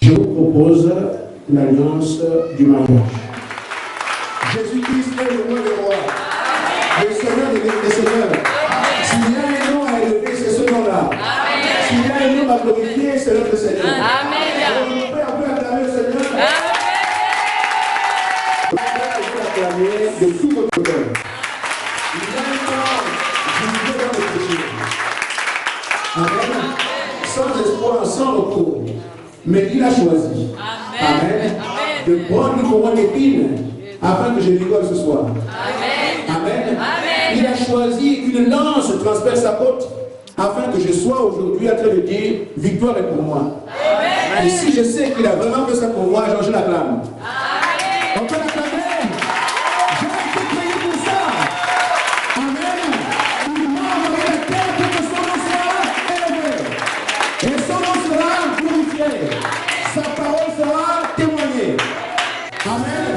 Je vous propose l'alliance du mariage. Jésus-Christ est le roi des rois, le Seigneur des seigneurs. S'il y a un nom à élever, c'est ce nom-là. S'il y a un nom à glorifier, c'est notre Seigneur. Amen. On peut acclamer le Seigneur. Vous pouvez acclamer de tout votre cœur. Il y a un temps, je vivais dans le péché. Amen. Sans espoir, sans recours. Mais il a choisi. Amen. De prendre une couronne d'épines afin que je rigole ce soir. Amen. Il a choisi qu'une lance transperce sa côte afin que je sois aujourd'hui en train de dire victoire est pour moi. Et si je sais qu'il a vraiment fait ça pour moi, je l'acclame. On peut l'acclamer. J'ai été créé pour ça. Amen. Il m'a envoyé la terre pour que son nom soit élevé. Et son nom sera glorifié. Sa parole sera témoignée. Amen.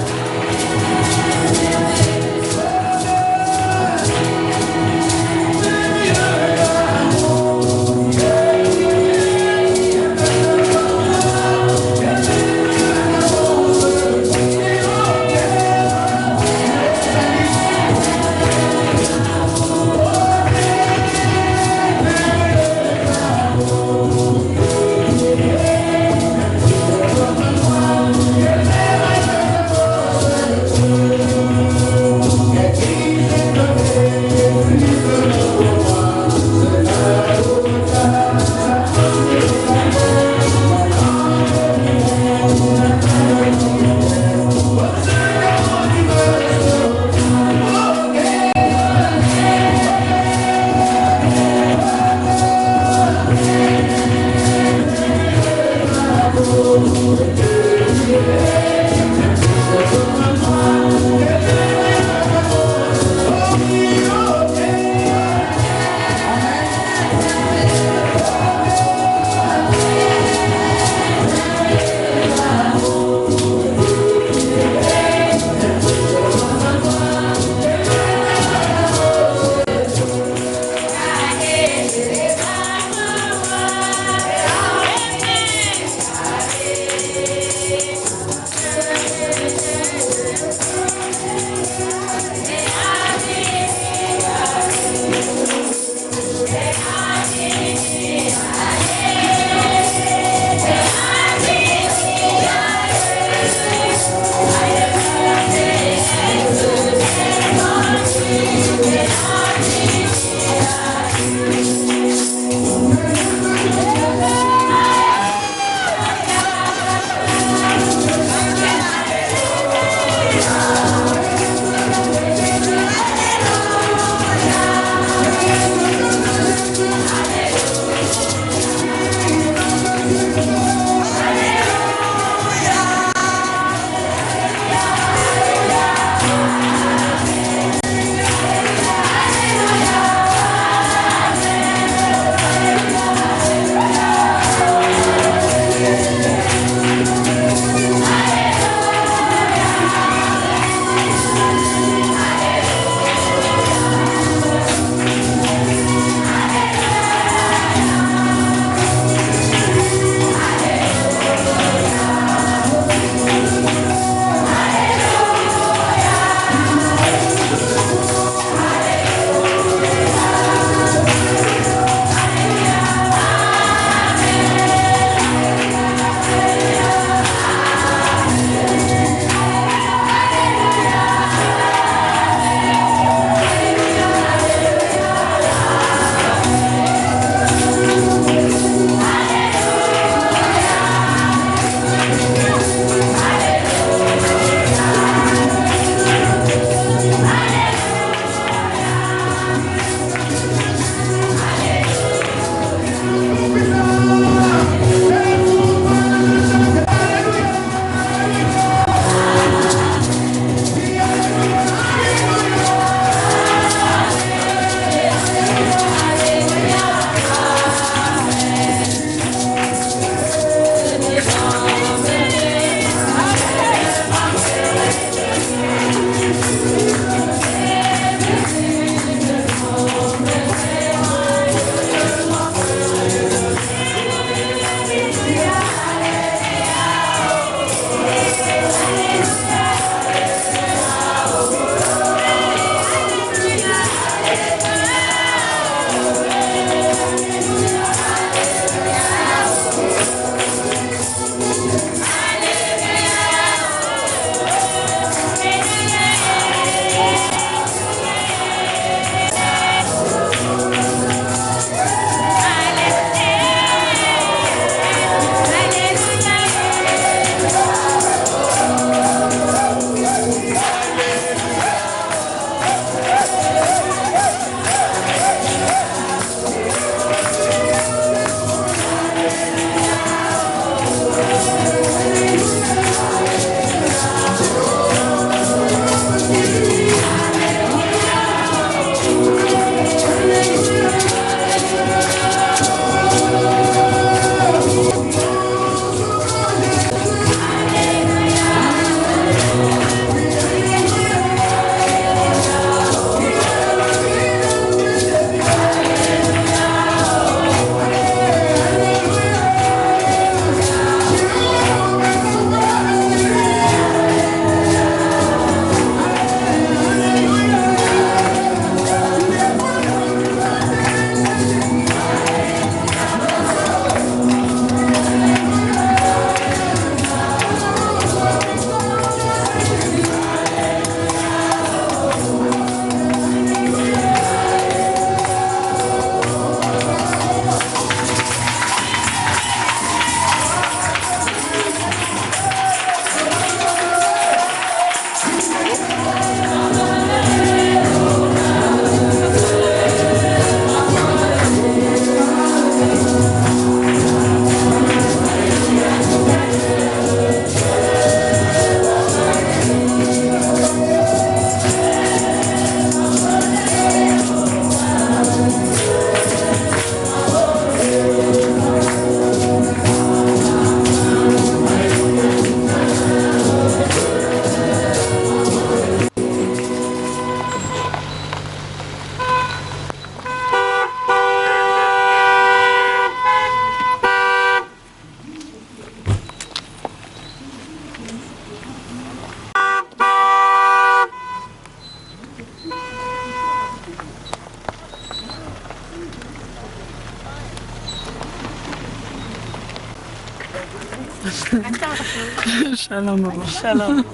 Shalom, maman. Shalom.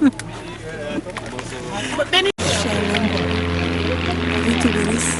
Shalom. Dieu te bénisse.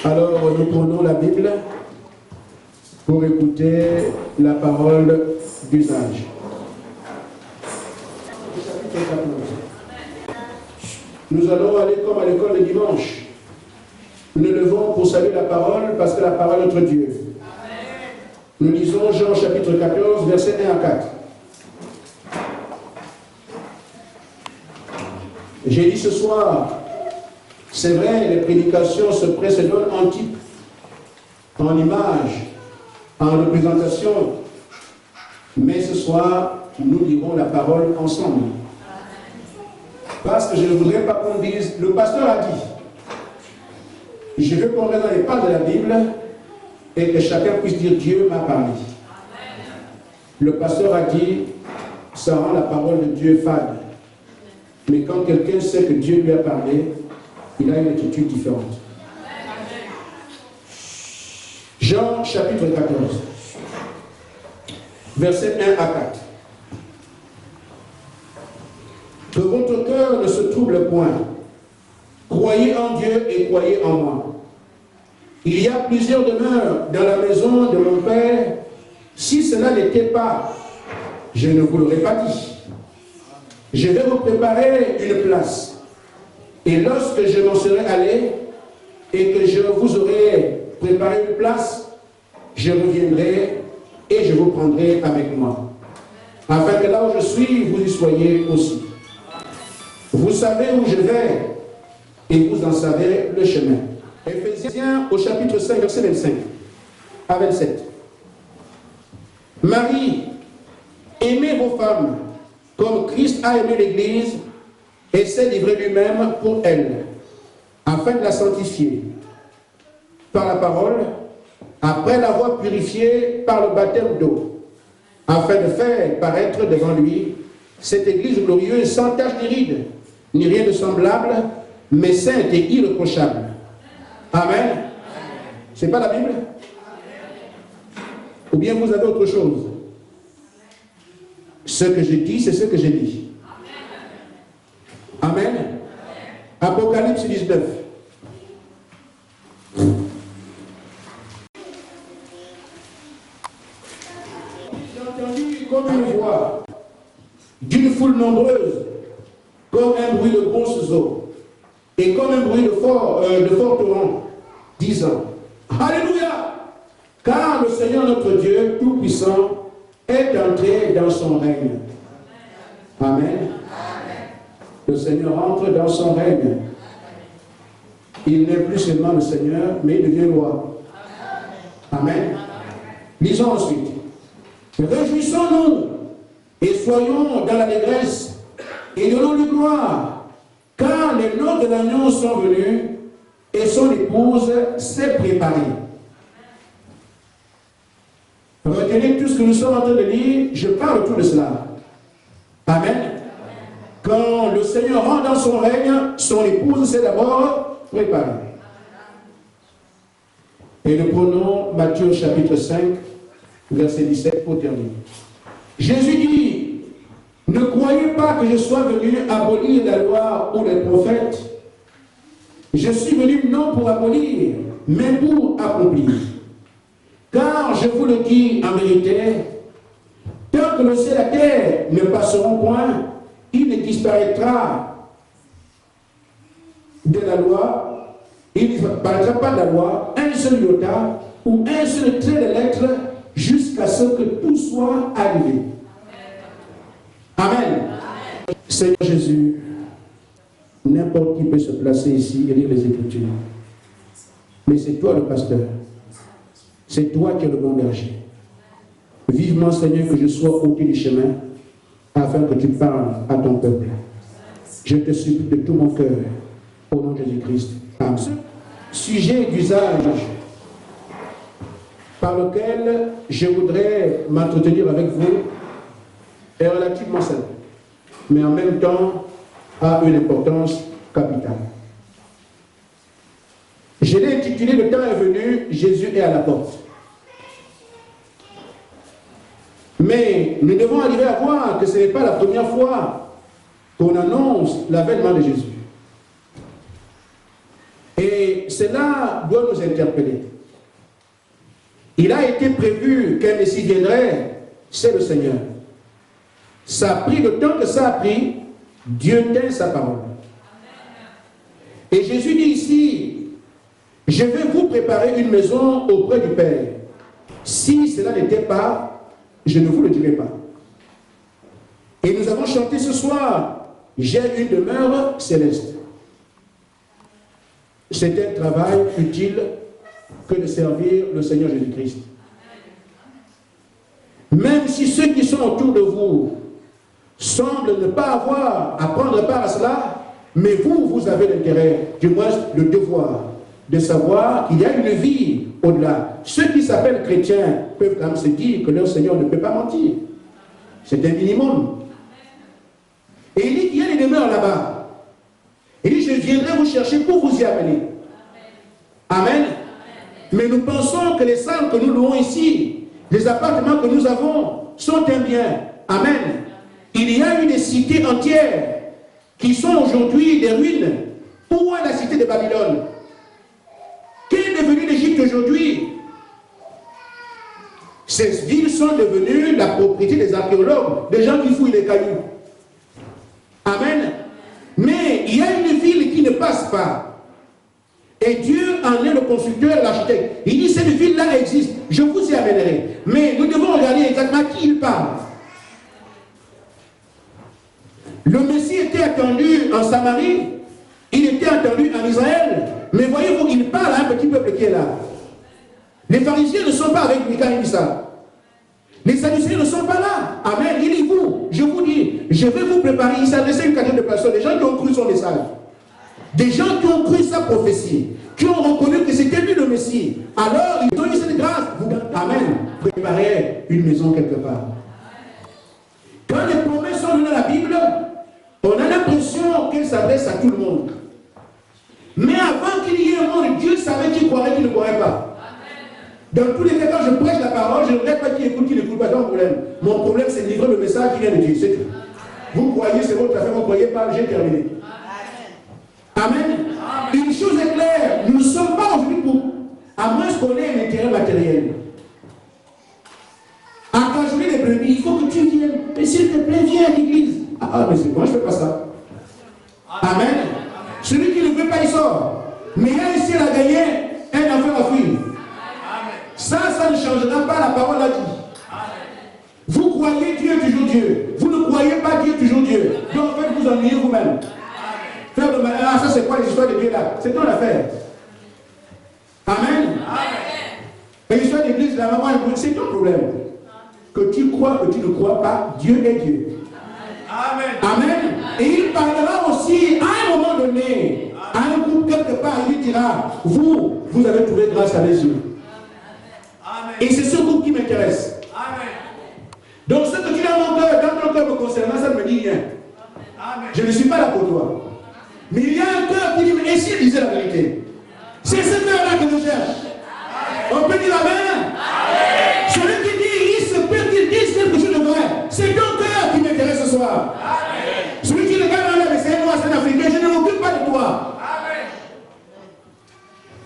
Alors, nous prenons la Bible pour écouter la parole d'usage. Nous allons aller comme à l'école le dimanche. Nous nous levons pour saluer la parole parce que la parole est notre Dieu. Nous lisons Jean chapitre 14, versets 1 à 4. J'ai dit ce soir, c'est vrai, les prédications se donnent en type, en image, en représentation. Mais ce soir, nous lirons la parole ensemble. Parce que je ne voudrais pas qu'on dise, le pasteur a dit. Je veux qu'on reste dans les pas de la Bible et que chacun puisse dire Dieu m'a parlé. Le pasteur a dit, ça rend la parole de Dieu fade. Mais quand quelqu'un sait que Dieu lui a parlé, il a une attitude différente. Jean chapitre 14, versets 1 à 4. Que votre cœur ne se trouble point. Croyez en Dieu et croyez en moi. Il y a plusieurs demeures dans la maison de mon Père. Si cela n'était pas, je ne vous l'aurais pas dit. Je vais vous préparer une place. Et lorsque je m'en serai allé et que je vous aurai préparé une place, je reviendrai et je vous prendrai avec moi. Afin que là où je suis, vous y soyez aussi. Vous savez où je vais et vous en savez le chemin. Éphésiens au chapitre 5, verset 25 à 27. Marie, aimez vos femmes comme Christ a aimé l'Église et s'est livré lui-même pour elle, afin de la sanctifier par la parole, après l'avoir purifiée par le baptême d'eau, afin de faire paraître devant lui cette Église glorieuse sans tache ni ride, ni rien de semblable, mais sainte et irréprochable. Amen. C'est pas la Bible? Ou bien vous avez autre chose? Ce que je dis, c'est ce que j'ai dit. Amen. Apocalypse 19. J'ai entendu comme une voix d'une foule nombreuse, comme un bruit de grosses eaux, et comme un bruit de fort torrent, disant: Alléluia! Car le Seigneur notre Dieu Tout-Puissant est entré dans son règne. Amen. Le Seigneur entre dans son règne. Il n'est plus seulement le Seigneur, mais il devient roi. Amen. Lisons ensuite. Réjouissons-nous et soyons dans l'allégresse et donnons-lui gloire, car les noces de l'agneau sont venus et son épouse s'est préparée. Retenez tout ce que nous sommes en train de lire, je parle tout de cela. Amen. Quand le Seigneur rentre dans son règne, son épouse s'est d'abord préparée. Et nous prenons Matthieu chapitre 5, verset 17 pour terminer. Jésus dit: ne croyez pas que je sois venu abolir la loi ou les prophètes. Je suis venu non pour abolir, mais pour accomplir. Car je vous le dis en vérité, tant que le ciel et la terre ne passeront point, il ne disparaîtra de la loi, il ne disparaîtra pas de la loi un seul iota ou un seul trait de lettre jusqu'à ce que tout soit arrivé. Amen. Amen. Seigneur Jésus, n'importe qui peut se placer ici et lire les Écritures. Mais c'est toi le pasteur. C'est toi qui es le bon berger. Vivement, Seigneur, que je sois ôté du chemin afin que tu parles à ton peuple. Je te supplie de tout mon cœur, au nom de Jésus-Christ. Amen. Sujet d'usage par lequel je voudrais m'entretenir avec vous est relativement simple, mais en même temps a une importance capitale. Je l'ai intitulé: le temps est venu, Jésus est à la porte. Mais nous devons arriver à voir que ce n'est pas la première fois qu'on annonce l'avènement de Jésus. Et cela doit nous interpeller. Il a été prévu qu'un Messie viendrait, c'est le Seigneur. Ça a pris le temps que ça a pris, Dieu tient sa parole. Et Jésus dit ici: je vais vous préparer une maison auprès du Père. Si cela n'était pas, je ne vous le dirai pas. Et nous avons chanté ce soir: j'ai une demeure céleste. C'est un travail utile que de servir le Seigneur Jésus-Christ. Même si ceux qui sont autour de vous semblent ne pas avoir à prendre part à cela, mais vous avez l'intérêt, du moins le devoir, de savoir qu'il y a une vie au-delà. Ceux qui s'appellent chrétiens peuvent quand même se dire que leur Seigneur ne peut pas mentir. C'est un minimum. Et il dit qu'il y a des demeures là-bas. Il dit: je viendrai vous chercher pour vous y amener. Amen. Mais nous pensons que les salles que nous louons ici, les appartements que nous avons, sont un bien. Amen. Il y a eu des cités entières qui sont aujourd'hui des ruines. Où est la cité de Babylone? Qu'est devenu l'Égypte aujourd'hui, ces villes sont devenues la propriété des archéologues, des gens qui fouillent les cailloux. Amen. Mais il y a une ville qui ne passe pas. Et Dieu en est le constructeur et l'architecte. Il dit, cette ville-là existe, je vous y amènerai. Mais nous devons regarder exactement à qui il parle. Le Messie était attendu en Samarie, il était attendu en Israël. Mais voyez-vous, il parle à un petit peuple qui est là. Les pharisiens ne sont pas avec lui quand il dit ça. Les Sadducéens ne sont pas là. Amen. Il dit, vous, je vous dis, je vais vous préparer. Il s'adressait à une catégorie de personnes, des gens qui ont cru son message. Des gens qui ont cru sa prophétie, qui ont reconnu que c'était lui le Messie. Alors, ils ont eu cette grâce. Amen. Préparez une maison quelque part. Quand les promesses sont données dans la Bible, on a l'impression qu'elles s'adressent à tout le monde. Mais avant qu'il y ait un monde, Dieu savait qui croirait, qui ne croirait pas. Dans tous les cas, quand je prêche la parole, je ne regarde pas qui écoute, qui n'écoute pas. C'est un problème. Mon problème, c'est de livrer le message qui vient de Dieu. C'est tout. Vous croyez, c'est votre affaire. Vous ne croyez pas, j'ai terminé. Amen. Une chose est claire, nous ne sommes pas aujourd'hui pour, à moins qu'on ait un intérêt matériel. À cajoler les brebis, il faut que tu viennes. Mais s'il te plaît, viens à l'église. Ah, mais moi je ne fais pas ça. Amen. Celui qui ne veut pas, il sort. Mais il y a ici à gagner, un enfant à fuir. Ça ne changera pas, la parole a dit. Vous croyez Dieu, toujours Dieu. Vous ne croyez pas Dieu, toujours Dieu. Donc en fait, vous ennuyez vous-même. Faire le mal, ah, ça c'est quoi les histoires de Dieu là? C'est ton affaire. Amen. Et l'histoire d'église, la maman, c'est ton problème. Que tu crois, que tu ne crois pas, Dieu est Dieu. Amen. Amen. Et il parlera aussi à un moment donné, à un groupe quelque part, il lui dira, vous avez trouvé grâce à mes yeux. Amen. Et c'est ce groupe qui m'intéresse. Donc ce que tu as dans ton cœur me concernant, ça ne me dit rien. Amen. Je ne suis pas là pour toi. Mais il y a un cœur qui dit, mais et s'il disait la vérité? C'est ce cœur-là que je cherche. On peut dire Amen. Celui qui dit, il se peut qu'il dise quelque chose de vrai. C'est ton cœur qui m'intéresse ce soir. Amen. Celui qui regarde en l'air, mais c'est un noir, c'est un africain, je ne m'occupe pas de toi. Amen.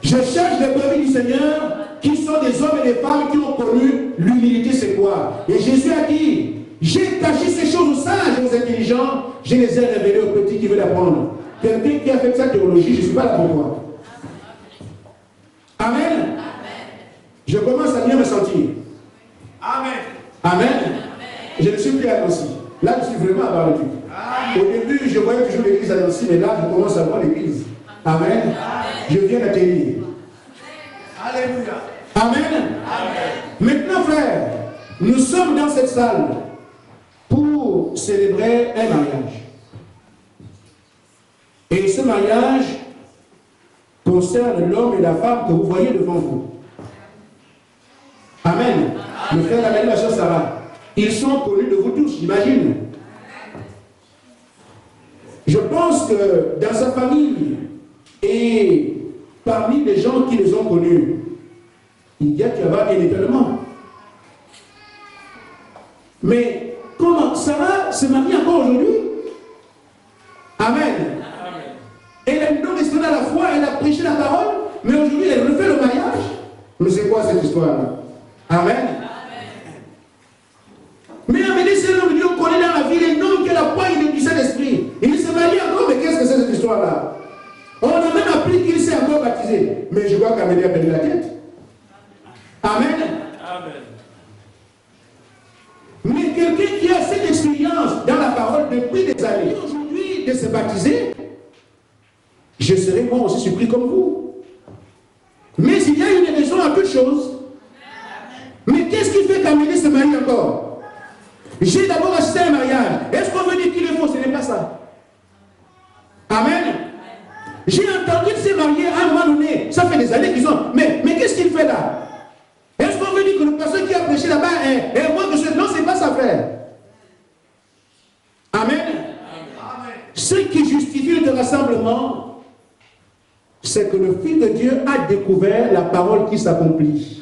Je cherche des brebis du Seigneur qui sont des hommes et des femmes qui ont connu l'humilité, c'est quoi? Et Jésus a dit, j'ai caché ces choses aux sages et aux intelligents, je les ai révélées aux petits qui veulent apprendre. Quelqu'un qui a fait sa théologie, je ne suis pas là pour toi. Amen. Amen. Je commence à bien me sentir. Amen. Amen. Amen. Je ne suis plus à Nancy. Là, je suis vraiment à part le Dieu. Au début, je voyais toujours l'église à Nancy, mais là, je commence à voir l'église. Amen. Amen. Je viens d'atterrir. Alléluia. Amen. Amen. Maintenant, frère, nous sommes dans cette salle pour célébrer un mariage. Et ce mariage concerne l'homme et la femme que vous voyez devant vous. Amen. Le frère Amélie, la sœur Sarah. Ils sont connus de vous tous, j'imagine. Je pense que dans sa famille et parmi les gens qui les ont connus, il y a Kiava et l'éternellement. Mais comment Sarah se marie encore aujourd'hui? Amen. Elle a une longue histoire à la foi, elle a prêché la parole, mais aujourd'hui elle refait le mariage. Mais c'est quoi cette histoire-là? Amen. Mais amenez ces hommes, on connaît dans la ville un homme qui a la poigne du Saint-Esprit. Il se marie encore, mais qu'est-ce que c'est cette histoire-là? On a même appris qu'il s'est encore baptisé. Mais je vois qu'Amélie a perdu la tête. Amen. Amen. Mais quelqu'un qui a cette expérience dans la parole depuis des années, aujourd'hui de se baptiser, je serai moi aussi surpris comme vous. Mais il y a une raison à toute chose. Mais qu'est-ce qui fait qu'Amélie se marie encore? J'ai d'abord assisté à un mariage. Est-ce qu'on veut dire qu'il est faux? Ce n'est pas ça. Amen. J'ai entendu qu'il s'est marié à un moment donné. Ça fait des années qu'ils sont. Mais qu'est-ce qu'il fait là? Est-ce qu'on veut dire que le pasteur qui a prêché là-bas est moins que ce? Non, ce n'est pas sa frère. Amen. Amen. Ce qui justifie le rassemblement, c'est que le Fils de Dieu a découvert la parole qui s'accomplit.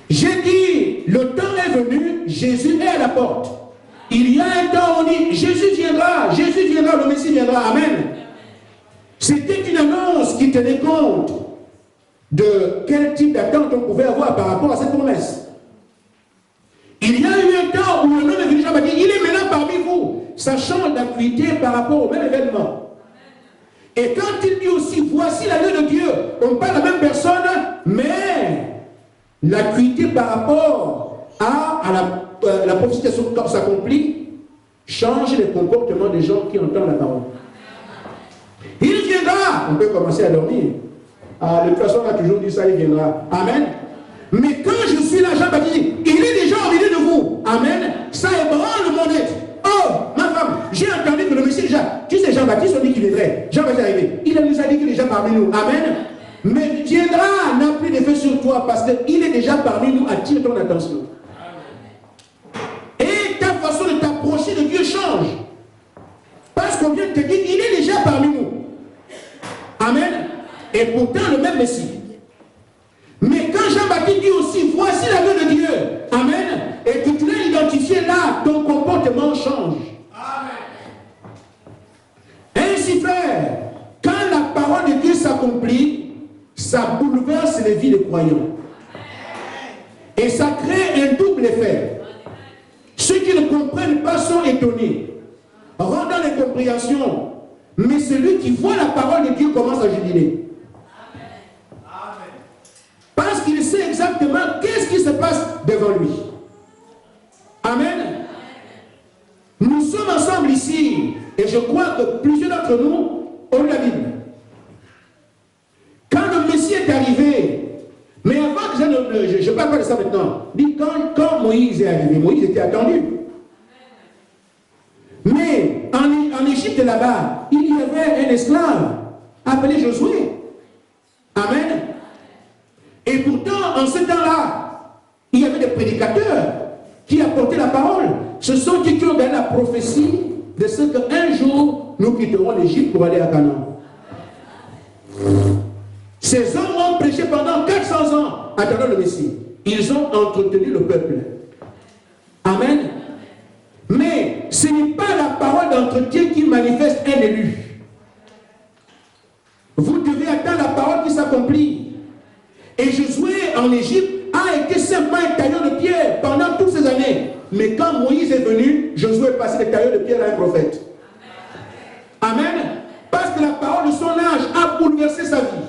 J'ai dit, le temps est venu, Jésus est à la porte. Il y a un temps où on dit, Jésus viendra, le Messie viendra. Amen. C'était une annonce qui tenait compte de quel type d'attente on pouvait avoir par rapport à cette promesse. Il y a eu un temps où un homme est venu, Jean m'a dit, il est maintenant parmi vous. Ça change d'acuité par rapport au même événement. Et quand il dit aussi, voici l'agneau de Dieu, on parle de la même personne, mais l'acuité par rapport à la prophétie s'accomplit, change les comportements des gens qui entendent la parole. Il viendra, on peut commencer à dormir. Ah, de toute façon, on a toujours dit ça, il viendra. Amen. Mais quand je suis là, Jean Baptiste, il est déjà au milieu de vous. Amen. Ça ébranle mon être. Oh, ma femme, j'ai entendu que le Messie déjà, tu sais, Jean-Baptiste, on dit qu'il viendrait. Jean-Baptiste est arrivé. Il nous a dit qu'il est déjà parmi nous. Amen. Mais viendra, n'a plus d'effet sur toi parce qu'il est déjà parmi nous, attire ton attention. Et ta façon de t'approcher de Dieu change. Parce qu'on vient de te dire, il est déjà parmi nous. Amen. Et pourtant, le même Messie. Mais quand Jean-Baptiste dit aussi, voici l'agneau de Dieu, amen, et que tu l'as identifié là, ton comportement change. Amen. Ainsi, frère, quand la parole de Dieu s'accomplit, ça bouleverse les vies des croyants. Et ça crée un double effet. Ceux qui ne comprennent pas sont étonnés, rendant l'incompréhension. Mais celui qui voit la parole de Dieu commence à jubiler. Parce qu'il sait exactement qu'est-ce qui se passe devant lui. Amen. Nous sommes ensemble ici, et je crois que plusieurs d'entre nous ont la Bible. Quand le Messie est arrivé, mais avant que je ne parle pas de ça maintenant, dit quand Moïse est arrivé, Moïse était attendu. Mais en Égypte là-bas, il y avait un esclave appelé Josué. Amen. Et pourtant, en ce temps-là, il y avait des prédicateurs qui apportaient la parole. Ce sont ceux qui ont gagné la prophétie de ce qu'un jour, nous quitterons l'Égypte pour aller à Canaan. Ces hommes ont prêché pendant 400 ans, attendant le Messie. Ils ont entretenu le peuple. Amen. Mais ce n'est pas la parole d'entretien qui manifeste un élu. Vous devez attendre la parole qui s'accomplit. Et Josué en Égypte a été simplement un tailleur de pierre pendant toutes ces années. Mais quand Moïse est venu, Josué est passé de tailleur de pierre à un prophète. Amen. Parce que la parole de son âge a bouleversé sa vie.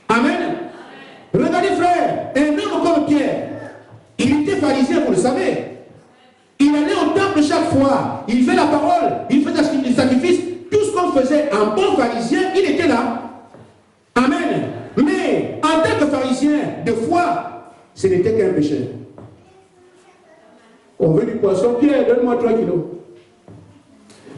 Amen. Regardez frère, un homme comme Pierre, il était pharisien, vous le savez. Il allait au temple chaque fois, il fait la parole, il fait des sacrifices, tout ce qu'on faisait en bon pharisien, il était là. Amen. Mais en tant que pharisien, de foi, ce n'était qu'un pécheur. On veut du poisson, Pierre, donne-moi 3 kilos.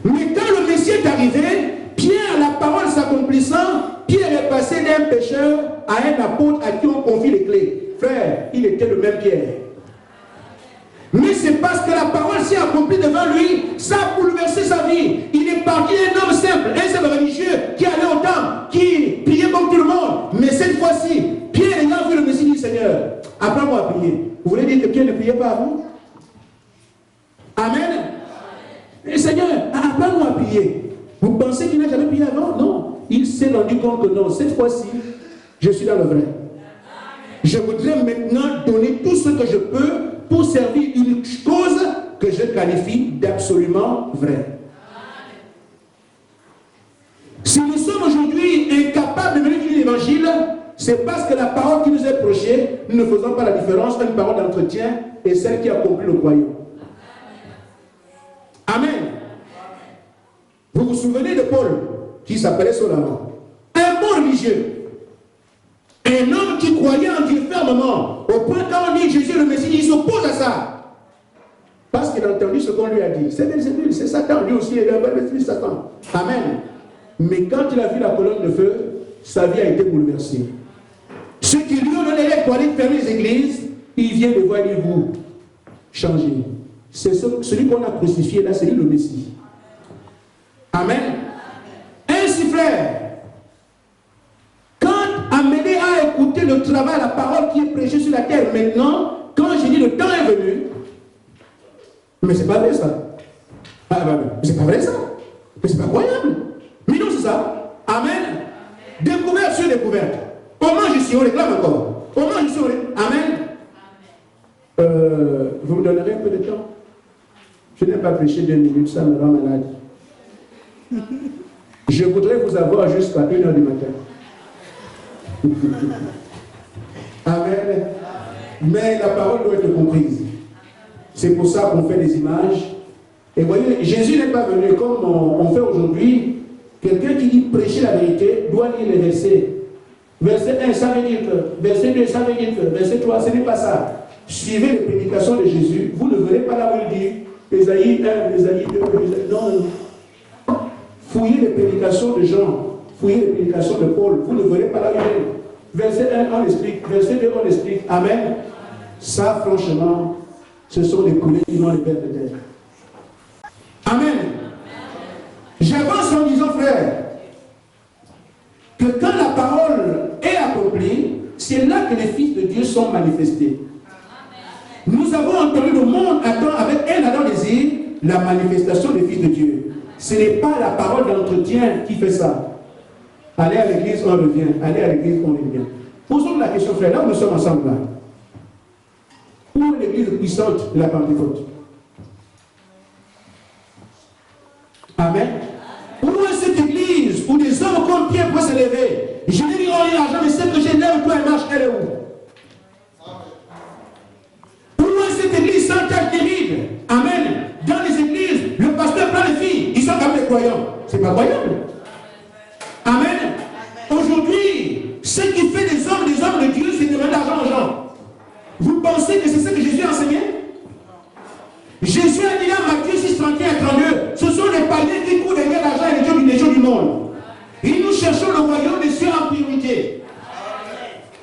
Mais quand le Messie est arrivé, Pierre, la parole s'accomplissant, Pierre est passé d'un pécheur à un apôtre à qui on confie les clés. Frère, il était le même Pierre. Mais c'est parce que la parole s'est accomplie devant lui, ça a bouleversé sa vie. Il est parti d'un homme simple, un simple religieux, qui allait au temple, qui priait comme tout le monde. Mais cette fois-ci, Pierre ayant vu le Messie dit, Seigneur, apprends-moi à prier. Vous voulez dire que Pierre ne priait pas avant? Amen. Et Seigneur, apprends-moi à prier. Vous pensez qu'il n'a jamais prié avant? Non. Il s'est rendu compte que non, cette fois-ci, je suis dans le vrai. Je voudrais maintenant donner tout ce que je peux pour servir une cause que je qualifie d'absolument vraie. Si nous sommes aujourd'hui incapables de mener l'évangile, c'est parce que la parole qui nous est prêchée, nous ne faisons pas la différence entre une parole d'entretien et celle qui accomplit le croyant. Amen. Vous vous souvenez de Paul, qui s'appelait Solomon, un bon religieux. Un homme qui croyait en Dieu fermement, au point quand on dit Jésus le Messie, il s'oppose à ça. Parce qu'il a entendu ce qu'on lui a dit. C'est Belzébul, c'est Satan, lui aussi, il est un fils de Satan. Amen. Mais quand il a vu la colonne de feu, sa vie a été bouleversée. Ceux qui lui ont donné l'aide pour aller fermer les églises, il vient de voir, il vous changer. C'est celui qu'on a crucifié là, c'est lui le Messie. Amen. Ainsi, frère, amené à écouter le travail, la parole qui est prêchée sur la terre maintenant, quand j'ai dit le temps est venu, mais c'est pas vrai ça. Ah, c'est pas vrai ça. Mais c'est pas croyable. Mais non, c'est ça. Amen. si on réclame encore. Au moins, si on réclame. Amen. Vous me donnerez un peu de temps? Je n'ai pas prêché 2 minutes, ça me rend malade. Je voudrais vous avoir jusqu'à 1h du matin. Amen. Mais la parole doit être comprise. C'est pour ça qu'on fait des images. Et vous voyez, Jésus n'est pas venu comme on fait aujourd'hui. Quelqu'un qui dit prêcher la vérité doit lire les versets. Verset 1, ça veut dire que. Verset 2, ça veut dire que. Verset 3, ce n'est pas ça. Suivez les prédications de Jésus. Vous ne verrez pas là où il dit Ésaïe 1, Ésaïe 2, Ésaïe... Non. Fouillez les prédications de Jean. Fouillez les prédications de Paul. Vous ne verrez pas là où il est. Verset 1, on explique. Verset 2, on explique. Amen. Ça, franchement, ce sont des coulées qui n'ont les vers de terre. Amen. J'avance en disant, frère, que quand la parole est accomplie, c'est là que les fils de Dieu sont manifestés. Nous avons entendu le monde attend avec un ardent désir la manifestation des fils de Dieu. Ce n'est pas la parole d'entretien qui fait ça. Allez à l'église, on revient. Allez à l'église, on revient. Posons la question, frère, là où nous sommes ensemble, là. Où est l'église puissante de la Pentecôte? Amen. Où est cette église où des hommes comme Pierre peuvent se lever? Je n'ai dit, oh, l'argent, mais celle que j'ai lève, toi, elle marche, elle est où? Où est cette église sans tâche terrible? Amen. Dans les églises, le pasteur prend les filles, ils sont comme des croyants. C'est pas croyable. Amen. Aujourd'hui, ce qui fait des hommes de Dieu, c'est de demander l'argent aux gens. Vous pensez que c'est ce que Jésus a enseigné? Jésus a dit dans Matthieu 6, 31 et 32, ce sont les païens qui courent derrière l'argent et les dieux du monde. Et nous cherchons le royaume des cieux en priorité.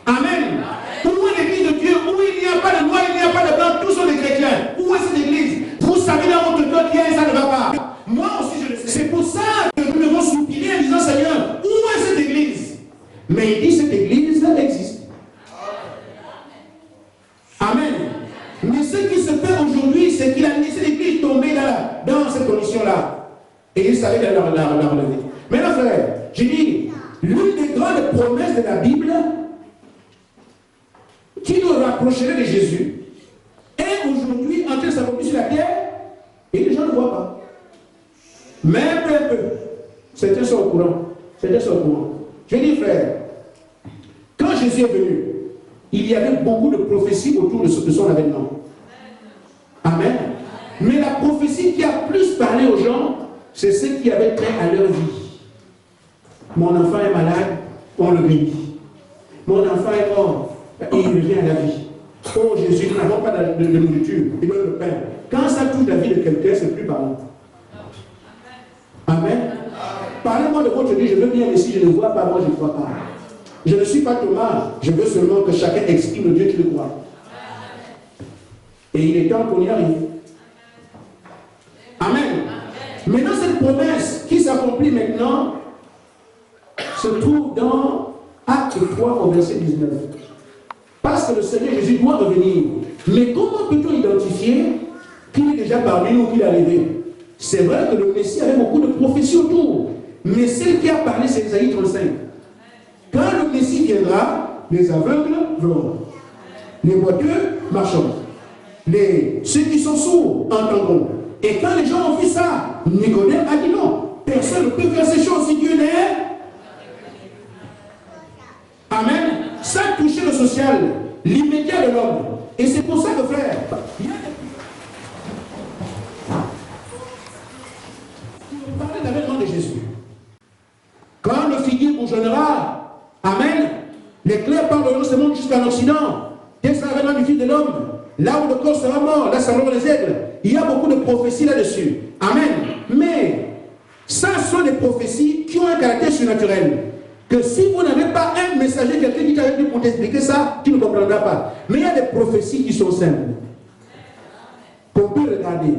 Amen. Où est l'église de Dieu? Où il n'y a pas de noir, il n'y a pas de blanc, tous sont des chrétiens. Où est cette église? Vous savez dans votre cœur qu'il y a et ça ne va pas. Moi aussi je le sais. C'est pour ça que nous devons soupirer en disant, Seigneur, où est cette église? Mais il dit, cette église existe. Amen. Mais ce qui se fait aujourd'hui, c'est qu'il a laissé l'église tomber là, dans cette condition-là. Et il savait la relever. Maintenant, frère, j'ai dit, l'une des grandes promesses de la Bible qui nous rapprocherait de Jésus est aujourd'hui en train de s'accomplir sur la terre et les gens ne voient pas. Même un peu. Certains sont au courant. Certains sont au courant. Je dis, frère, quand Jésus est venu, il y avait beaucoup de prophéties autour de son avènement. Amen. Mais la prophétie qui a plus parlé aux gens, c'est ce qui avait trait à leur vie. Mon enfant est malade, on le guérit. Mon enfant est mort, il revient à la vie. Oh Jésus, nous n'avons pas de nourriture, il donne le pain. Quand ça touche la vie de quelqu'un, c'est plus parlant. Amen. Parlez-moi de votre vie, je veux bien, mais si je ne vois pas, moi je ne vois pas. Je ne suis pas Thomas, je veux seulement que chacun exprime le Dieu qui le croit. Et il est temps qu'on y arrive. Amen. Maintenant, cette promesse qui s'accomplit maintenant se trouve dans Acte 3 au verset 19. Parce que le Seigneur Jésus doit revenir. Mais comment peut-on identifier qu'il est déjà parmi nous, qu'il est arrivé? C'est vrai que le Messie avait beaucoup de prophéties autour. Mais celle qui a parlé, c'est Isaïe 35. Quand le Messie viendra, les aveugles verront. Les boiteux marcheront. Ceux qui sont sourds entendront. Et quand les gens ont vu ça, Nicodème a dit non. Personne ne peut faire ces choses si Dieu n'est. Amen. Ça touche le social, l'immédiat de l'homme. Et c'est pour ça que, frère, il y a des... parler de l'avènement de Jésus. Quand le figuier bourgeonnera, amen, l'éclair parleront ce monde jusqu'à l'Occident. Dès que ça l'avènement du Fils de l'homme, là où le corps sera mort, là ça les aigles. Il y a beaucoup de prophéties là-dessus. Amen. Mais ça sont des prophéties qui ont un caractère surnaturel. Que si vous n'avez pas un messager, quelqu'un qui t'arrive pour t'expliquer ça, tu ne comprendras pas. Mais il y a des prophéties qui sont simples. Qu'on peut regarder.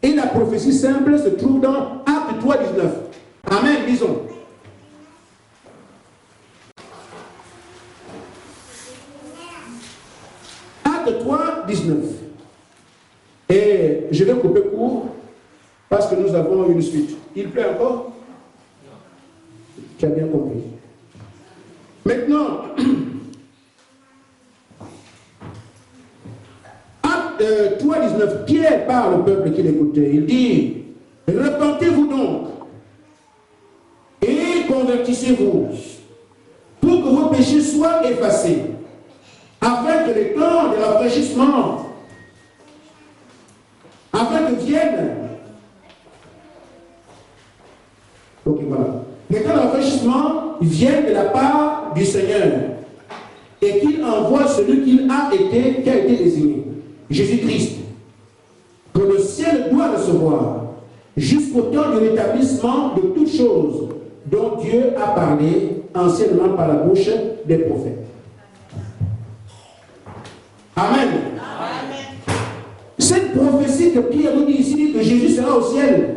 Et la prophétie simple se trouve dans Acte 3, 19. Amen, disons. Acte 3, 19. Et je vais couper court parce que nous avons une suite. Il plaît encore? Tu as bien compris. Maintenant, 3,19, Pierre parle au peuple qui l'écoutait. Il dit, repentez-vous donc et convertissez-vous pour que vos péchés soient effacés, afin que les temps de rafraîchissement, afin que viennent, ok, voilà, les temps de rafraîchissement viennent de la part du Seigneur et qu'il envoie celui qui a été désigné, Jésus-Christ, que le ciel doit recevoir jusqu'au temps du rétablissement de toutes choses dont Dieu a parlé anciennement par la bouche des prophètes. Amen. Amen. Cette prophétie que Pierre nous dit ici, dit que Jésus sera au ciel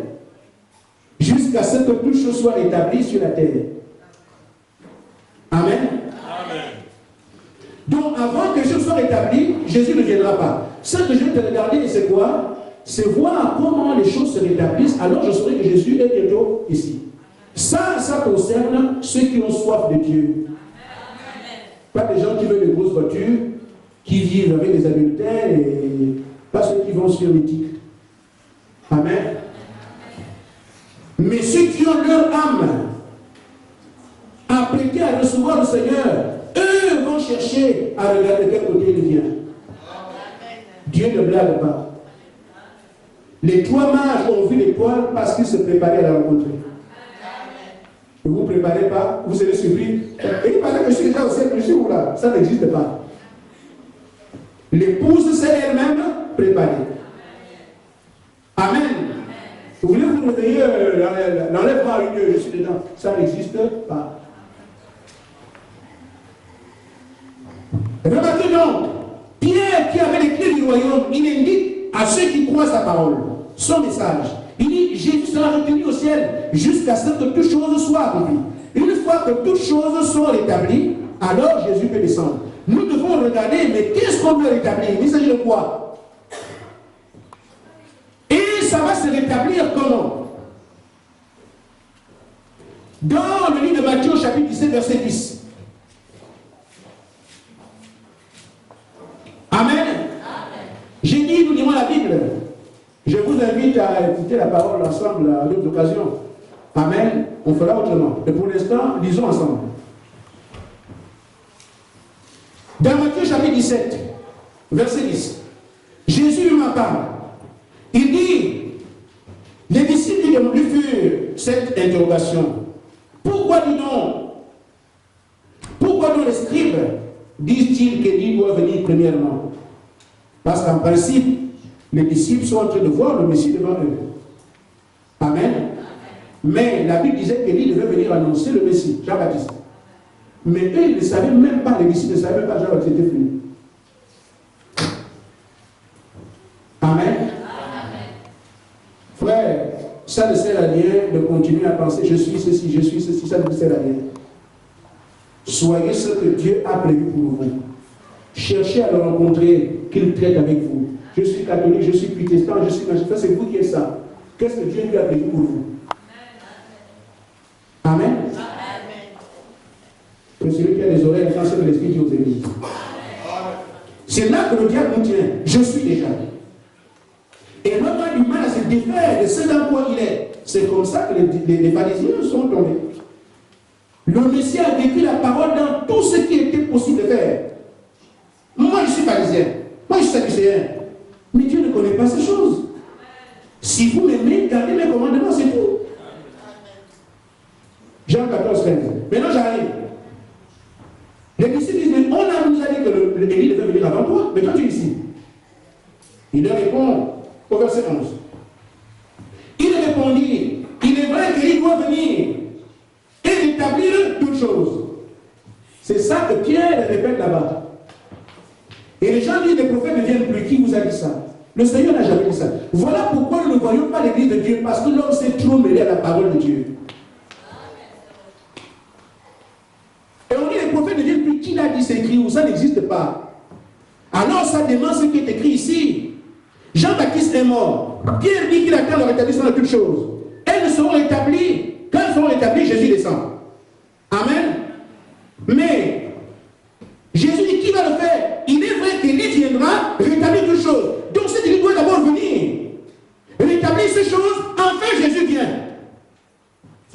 jusqu'à ce que toutes choses soient rétablies sur la terre. Amen. Amen. Donc avant que les choses soient rétablies, Jésus ne viendra pas. Ce que je vais te regarder, c'est quoi? C'est voir comment les choses se rétablissent, alors je saurai que Jésus est bientôt ici. Ça concerne ceux qui ont soif de Dieu. Pas des gens qui veulent des grosses voitures, qui vivent avec des adultères, et pas ceux qui vont sur l'éthique. Amen. Mais ceux qui ont leur âme apprêtée à recevoir le Seigneur, eux vont chercher à regarder de quel côté il vient. Dieu ne blague pas. Les 3 mages ont vu l'étoile parce qu'ils se préparaient à la rencontrer. Ne vous préparez pas, vous serez surpris. Et il paraît que je suis déjà au ciel, je suis où là? Ça n'existe pas. L'épouse s'est elle-même préparée. Amen. Vous voulez vous réveiller l'enlèvement à une, je suis dedans. Ça n'existe pas. Remarquez donc, Pierre qui avait les clés du royaume, il indique à ceux qui croient sa parole, son message. Il dit, Jésus sera retenu au ciel jusqu'à ce que toutes choses soient accomplies. Une fois que toutes choses sont rétablies, alors Jésus peut descendre. Nous devons regarder, mais qu'est-ce qu'on veut rétablir? Il s'agit de quoi? Et ça va se rétablir comment? Dans le livre de Matthieu, chapitre 17, verset 10. Amen. J'ai dit, nous lisons la Bible. Je vous invite à écouter la parole ensemble à d'autres occasions. Amen. On fera autrement. Mais pour l'instant, lisons ensemble. Dans Matthieu chapitre 17, verset 10, Jésus lui parle. Il dit, les disciples lui furent cette interrogation. Pourquoi donc les scribes disent-ils qu'Élie doit venir premièrement? Parce qu'en principe, les disciples sont en train de voir le Messie devant eux. Amen. Mais la Bible disait qu'Élie devait venir annoncer le Messie, Jean-Baptiste. Mais eux, ils ne savaient même pas, les disciples ne savaient même pas que Jean-Baptiste était venu. Amen. Frère, ça ne sert à rien de continuer à penser je suis ceci, ça ne sert à rien. Soyez ce que Dieu a prévu pour vous. Cherchez à le rencontrer, qu'il traite avec vous. Je suis catholique, je suis protestant, je suis magistrat, c'est vous qui êtes ça. Qu'est-ce que Dieu lui a prévu pour vous? Amen. Que celui qui a des oreilles entend ce que l'Esprit dit aux églises. C'est là que le diable nous tient. Je suis déjà. Et l'homme a du mal à se défaire de ce dans quoi il est. C'est comme ça que les pharisiens sont tombés. Le Messie a vécu la parole dans tout ce qui était possible de faire. Moi, je suis pharisien. Moi, je suis sadducéen. Mais Dieu ne connaît pas ces choses. Si vous m'aimez, gardez mes commandements, c'est tout. Jean 14, 15. Maintenant, j'arrive. Les disciples disent, mais on nous a dit que l'Élie devait venir avant toi, mais toi tu es ici. Il leur répond au verset 11. Il répondit, il est vrai qu'Élie doit venir et rétablir toutes choses. C'est ça que Pierre répète là-bas. Et les gens disent, les prophètes ne viennent plus. Qui vous a dit ça? Le Seigneur n'a jamais dit ça. Voilà pourquoi nous ne voyons pas l'église de Dieu, parce que l'homme s'est trop mêlé à la parole de Dieu. Et on dit, les prophètes ne viennent plus. Qui l'a dit, c'est écrit où? Ça n'existe pas. Alors ça demande ce qui est écrit ici. Jean-Baptiste est mort. Pierre dit qu'il attend le rétablissement de toutes choses. Elles seront rétablies. Quand elles seront rétablies, Jésus descend. Amen. Jésus dit qui va le faire? Il est vrai qu'il viendra rétablir toutes choses. Donc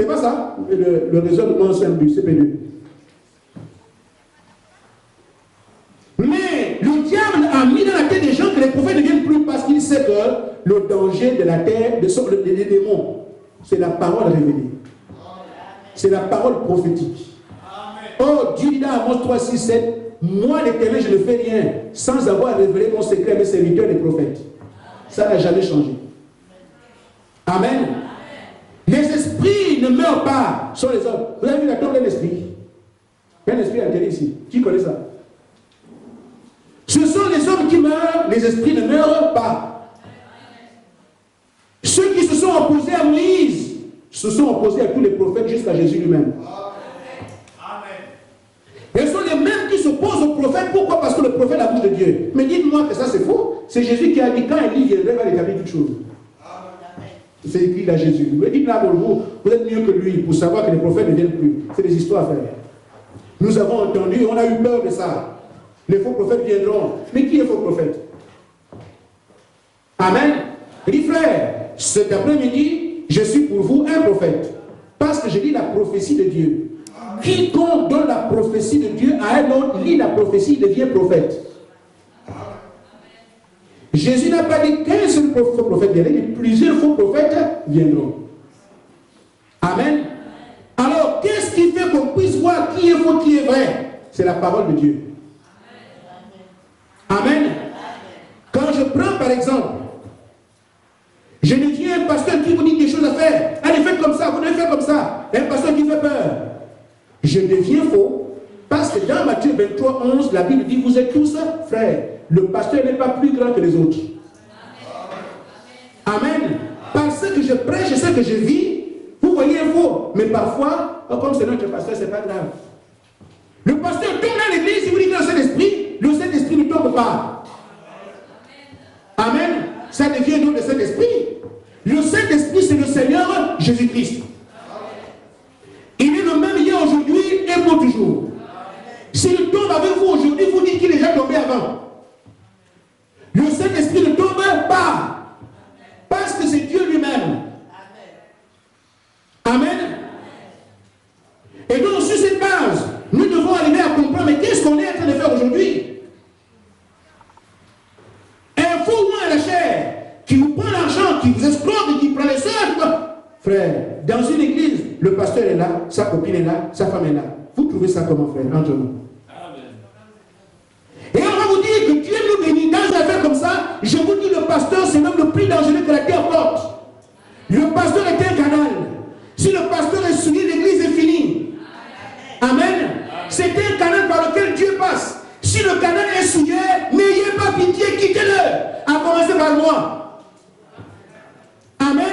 C'est pas ça, le raisonnement simple du CP2. Mais le diable a mis dans la tête des gens que les prophètes ne viennent plus parce qu'il sait que le danger de la terre, des démons, c'est la parole révélée. C'est la parole prophétique. Oh, Dieu dit dans Amos 3, 6, 7, moi l'Éternel, je ne fais rien sans avoir révélé mon secret à mes serviteurs les prophètes. Ça n'a jamais changé. Amen. Les esprits ne meurent pas, sont les hommes. Vous avez vu la tombe d'un esprit? Un esprit enterré ici. Qui connaît ça? Ce sont les hommes qui meurent, les esprits ne meurent pas. Ceux qui se sont opposés à Moïse se sont opposés à tous les prophètes jusqu'à Jésus lui-même. Ils sont les mêmes qui s'opposent aux prophètes. Pourquoi? Parce que le prophète a la bouche de Dieu. Mais dites-moi que ça c'est faux. C'est Jésus qui a dit quand il viendrait, il va rétablir toutes choses. C'est écrit à Jésus. Dites là pour vous, vous êtes mieux que lui pour savoir que les prophètes ne viennent plus. C'est des histoires à faire. Nous avons entendu, on a eu peur de ça. Les faux prophètes viendront. Mais qui est faux prophète? Amen. Dit frère, cet après-midi, je suis pour vous un prophète. Parce que je lis la prophétie de Dieu. Quiconque donne la prophétie de Dieu à un autre, lit la prophétie, il devient prophète. Jésus n'a pas dit qu'un seul faux prophète viendra, il dit plusieurs faux prophètes viendront. Amen. Alors, qu'est-ce qui fait qu'on puisse voir qui est faux, qui est vrai? C'est la parole de Dieu. Amen. Quand je prends par exemple, je ne dis un pasteur qui vous dit des choses à faire. Allez, faites comme ça, vous devez faire comme ça. Un pasteur qui fait peur. Je deviens faux parce que dans Matthieu 23, 11, la Bible dit, vous êtes tous frères. Le pasteur n'est pas plus grand que les autres. Amen. Parce que je prêche, ce que je vis, vous voyez faux. Mais parfois, comme c'est notre pasteur, c'est pas grave. Le pasteur tombe dans l'église, il vous dit que le Saint-Esprit, le Saint-Esprit ne tombe pas. Amen. Ça devient donc le Saint-Esprit. Le Saint-Esprit, c'est le Seigneur Jésus-Christ. Il est le même hier, aujourd'hui et pour toujours. S'il tombe avec vous aujourd'hui, vous dites qu'il est déjà tombé avant. Le Saint-Esprit ne tombe pas. Parce que c'est Dieu lui-même. Amen. Et donc, sur cette base, nous devons arriver à comprendre, mais qu'est-ce qu'on est en train de faire aujourd'hui? Un faux roi à la chair, qui vous prend l'argent, qui vous escroque, qui prend les sœurs. Frère, dans une église, le pasteur est là, sa copine est là, sa femme est là. Vous trouvez ça comment, frère, entre nous? Et on va vous dire que Dieu nous bénit dans une affaire comme ça. Je vous dis, le pasteur, c'est même le plus dangereux que la terre porte. Le pasteur est un canal. Si le pasteur est souillé, l'église est finie. Amen. C'est un canal par lequel Dieu passe. Si le canal est souillé, n'ayez pas pitié, quittez-le. À commencer par moi. Amen.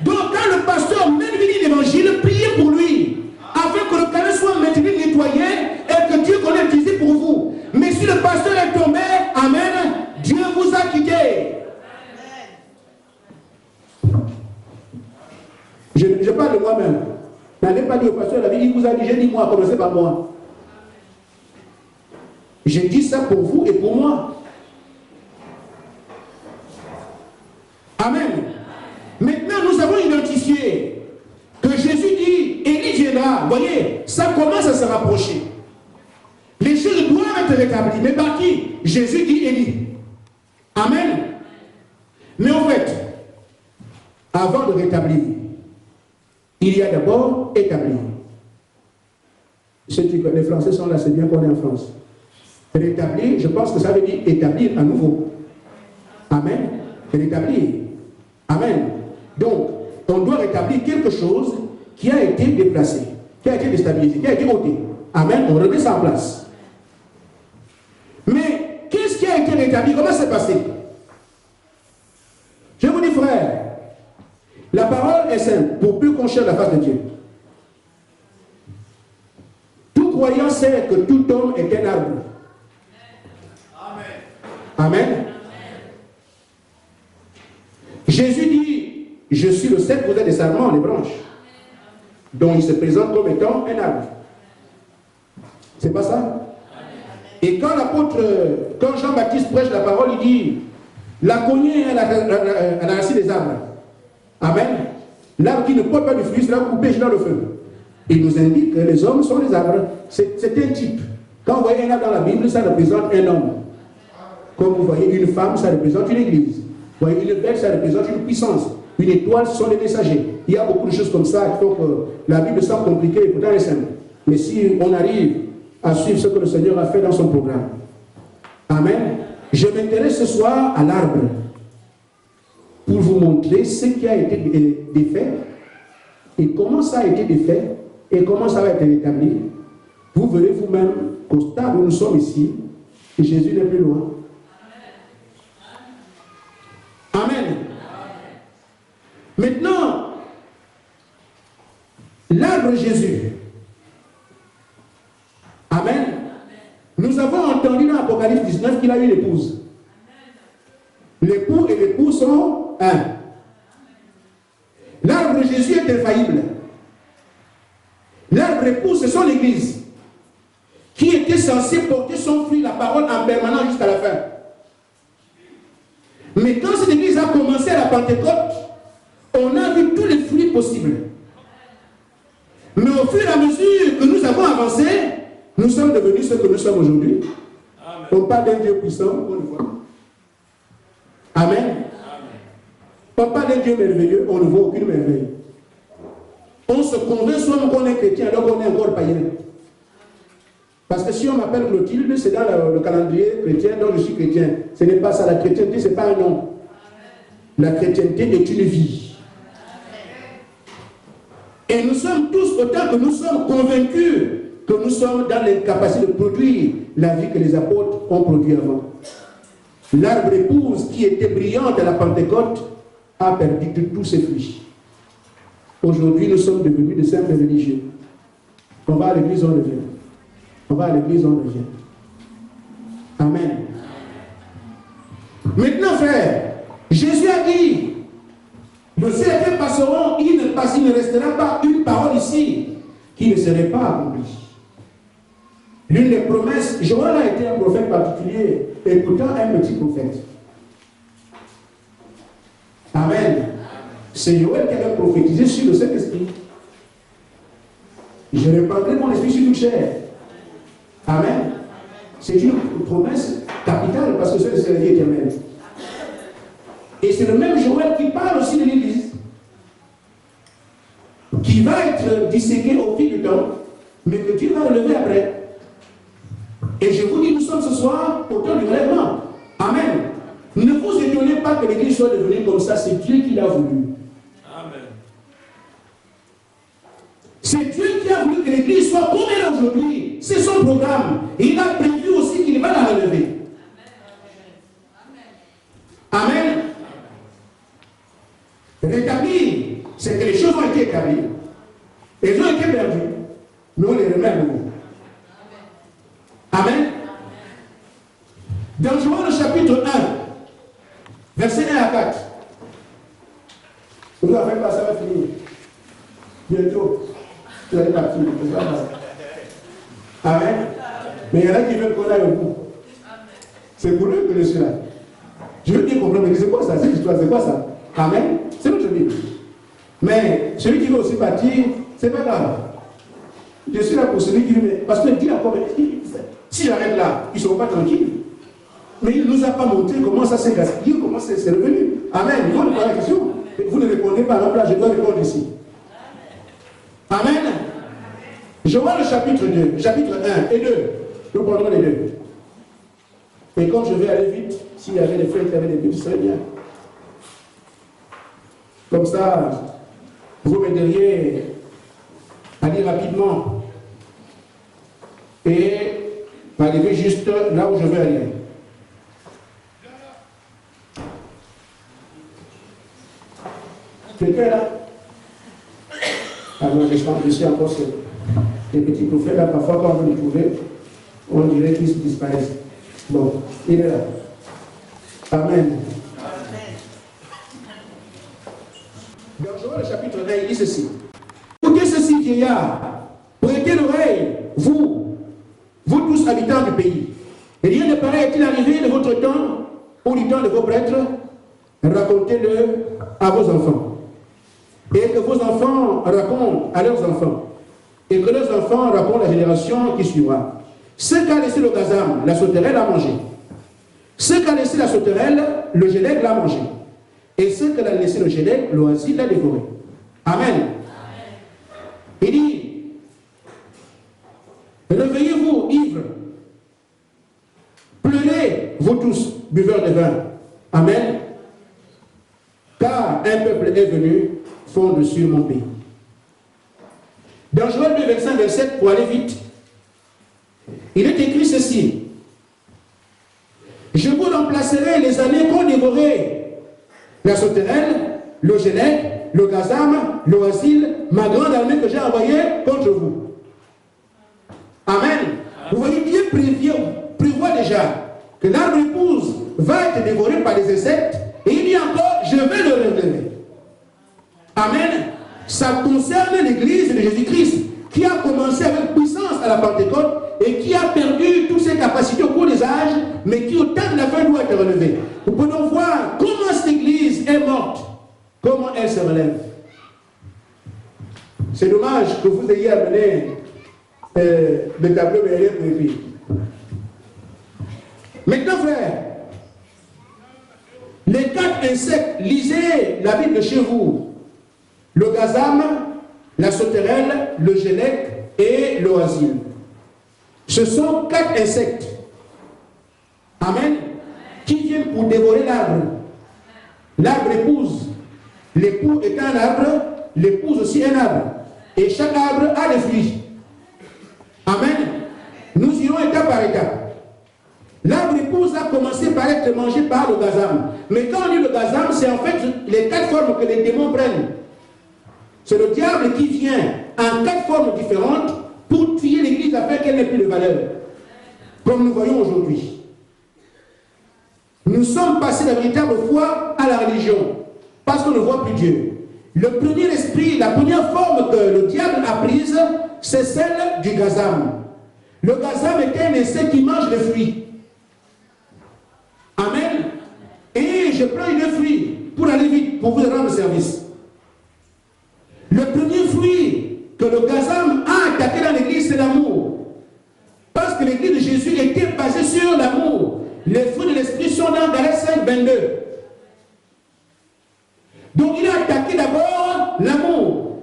Donc quand le pasteur mène l'évangile, priez pour lui. Afin que le canal soit maintenu, nettoyé et que Dieu connaisse utilisé pour vous. Mais si le pasteur est tombé, amen, Dieu vous a quitté. Je parle de moi-même. N'allez pas dire au pasteur, il vous a dit, j'ai dit moi, commencez par moi. J'ai dit ça pour vous et pour moi. Amen. Maintenant, nous avons identifié que Jésus dit, Élie viendra. Vous voyez, ça commence à se rapprocher. Les choses doivent être rétablies. Mais par qui? Jésus dit Élie. Amen. Mais en fait, avant de rétablir, il y a d'abord établir. Les Français sont là, c'est bien qu'on est en France. Rétablir, je pense que ça veut dire établir à nouveau. Amen. Rétablir. Amen. Donc, on doit rétablir quelque chose qui a été déplacé, qui a été déstabilisé, qui a été ôté. Amen. On remet ça en place. Mais qu'est-ce qui a été rétabli? Comment c'est passé? Je vous dis, frère, la parole est simple, pour plus qu'on cherche la face de Dieu. Tout croyant sait que tout homme est un arbre. Amen. Amen. Jésus dit, je suis le cep, vous êtes des sarments, les branches. Donc il se présente comme étant un arbre. C'est pas ça? Et quand quand Jean-Baptiste prêche la parole, il dit, la cognée est à la racine des arbres. Amen. L'arbre qui ne porte pas de fruits sera coupé dans le feu. Il nous indique que les hommes sont les arbres. C'est un type. Quand vous voyez un arbre dans la Bible, ça représente un homme. Comme vous voyez une femme, ça représente une église. Vous voyez une bête, ça représente une puissance. Une étoile, ce sont les messagers. Il y a beaucoup de choses comme ça qui font que la Bible semble compliquée et pourtant elle est simple. Mais si on arrive à suivre ce que le Seigneur a fait dans son programme. Amen. Je m'intéresse ce soir à l'arbre pour vous montrer ce qui a été défait et comment ça a été défait et comment ça va être établi. Vous verrez vous-même qu'au stade où nous sommes ici, et Jésus n'est plus loin. Amen. Maintenant, l'arbre Jésus. Amen. Nous avons entendu dans l'Apocalypse 19 qu'il a une épouse. L'époux et l'épouse sont un. L'arbre Jésus est infaillible. L'arbre épouse, ce sont l'Église qui était censée porter son fruit, la parole, en permanence jusqu'à la fin. Mais quand cette Église a commencé à la Pentecôte, on a vu tous les fruits possibles. Mais au fur et à mesure que nous avons avancé, nous sommes devenus ce que nous sommes aujourd'hui. On parle d'un Dieu puissant, on le voit. Amen. On parle d'un Dieu merveilleux, on ne voit aucune merveille. On se convainc soi-même qu'on est chrétien alors qu'on est encore païen. Parce que si on m'appelle Clotilde, c'est dans le calendrier chrétien, donc je suis chrétien. Ce n'est pas ça, la chrétienté, ce n'est pas un nom. La chrétienté est une vie. Et nous sommes tous, autant que nous sommes convaincus que nous sommes dans l'incapacité de produire la vie que les apôtres ont produit avant. L'arbre épouse qui était brillante à la Pentecôte a perdu de tous ses fruits. Aujourd'hui, nous sommes devenus de simples religieux. On va à l'église, on revient. On va à l'église, on revient. Amen. Maintenant, frère, Jésus a dit, le siècle passeront, il ne restera pas une parole ici qui ne serait pas accomplie. L'une des promesses, Joël a été un prophète particulier et pourtant un petit prophète. Amen. C'est Joël qui avait prophétisé sur le Saint-Esprit. Je répandrai mon esprit sur toute chair. Amen. C'est une promesse capitale parce que c'est la vie éternelle. Et c'est le même Joël qui parle aussi de l'Église, qui va être disséqué au fil du temps, mais que Dieu va relever après. Et je vous dis, nous sommes ce soir au temps du relèvement. Amen. Ne vous étonnez pas que l'Église soit devenue comme ça, c'est Dieu qui l'a voulu. Amen. C'est Dieu qui a voulu que l'Église soit comme elle est aujourd'hui. C'est son programme. Et il a prévu aussi qu'il va la relever. Amen. Rétablir, c'est que les choses ont été établies. Elles ont été perdues. Mais on les remet à nouveau. Amen. Dans Joël le chapitre 1, verset 1 à 4. Vous n'avez pas, ça va finir. Bientôt. Vous allez partir. Amen. Mais il y en a qui veulent qu'on aille au bout. C'est pour eux que je suis là. Je veux bien comprendre, mais c'est quoi ça? Cette histoire, c'est quoi ça? Amen. C'est notre Bible. Mais celui qui veut aussi partir, c'est pas grave. Je suis là pour celui qui veut. Parce que Dieu a encore. Si j'arrête là, ils ne seront pas tranquilles. Mais il ne nous a pas montré comment ça s'est gaspillé, comment c'est revenu. Amen. Il faut nous poser la question. Vous ne répondez pas, alors là, je dois répondre ici. Amen. Joël le chapitre 2, chapitre 1 et 2. Nous prendrons les deux. Et comme je vais aller vite, s'il y avait des frères qui avaient des Bibles, ce serait bien. Comme ça, vous m'aideriez à lire rapidement et arriver juste là où je veux aller. Quelqu'un là? Alors, je suis encore sur les petits prophètes là, parfois quand on veut les trouver, on dirait qu'ils disparaissent. Bon, il est là. Amen. Dans Joël chapitre 1, il dit ceci. Écoutez ceci, vieillard, prêtez l'oreille, vous tous habitants du pays. Rien de pareil est-il arrivé de votre temps ou du temps de vos prêtres? Racontez-le à vos enfants. et que vos enfants racontent à leurs enfants, et que leurs enfants racontent à la génération qui suivra. Ce qu'a laissé le gazam, la sauterelle a mangé. Ce qu'a laissé la sauterelle, le gélègue l'a mangé. Et ce qu'a laissé le gélègue, l'oasis l'a dévoré. Amen. Il dit, réveillez-vous, ivres. Pleurez, vous tous, buveurs de vin. Amen. Car un peuple est venu fondre sur mon pays. Dans Joël 2, 25, 27, pour aller vite, il est écrit ceci. Je vous remplacerai les années qu'ont dévoré la sauterelle, le gélègue, le gazam, l'oasis, ma grande armée que j'ai envoyée contre vous. Amen. Vous voyez, Dieu prévoit déjà que l'arbre épouse va être dévoré par des insectes et il dit encore, je vais le relever. Amen. Ça concerne l'église de Jésus-Christ qui a commencé avec puissance à la Pentecôte et qui a perdu toutes ses capacités au cours des âges, mais qui au temps de la fin doit être relevée. Nous pouvons voir comment cette église est morte, comment elle se relève. C'est dommage que vous ayez amené le tableau derrière prévu. Maintenant, frère, les 4 insectes, lisez la Bible chez vous. Le gazam, la sauterelle, le gélègue et l'oasis. Ce sont 4 insectes. Amen. Qui viennent pour dévorer l'arbre. L'arbre épouse. L'époux est un arbre, l'épouse aussi un arbre. Et chaque arbre a des fruits. Amen. Nous irons étape par étape. L'arbre épouse a commencé par être mangé par le gazam. Mais quand on dit le gazam, c'est en fait les 4 formes que les démons prennent. C'est le diable qui vient en 4 formes différentes pour tuer l'église afin qu'elle n'ait plus de valeur. Comme nous voyons aujourd'hui. Nous sommes passés de la véritable foi à la religion. Parce qu'on ne voit plus Dieu. Le premier esprit, la première forme que le diable a prise, c'est celle du gazam. Le gazam est un insecte qui mange les fruits. Amen. Et je prends une fruit pour aller vite, pour vous rendre service. Le premier fruit que le gazam a attaqué dans l'église, c'est l'amour. Parce que l'église de Jésus était basée sur l'amour. Les fruits de l'esprit sont dans Galates 5, 22. Donc il a attaqué d'abord l'amour.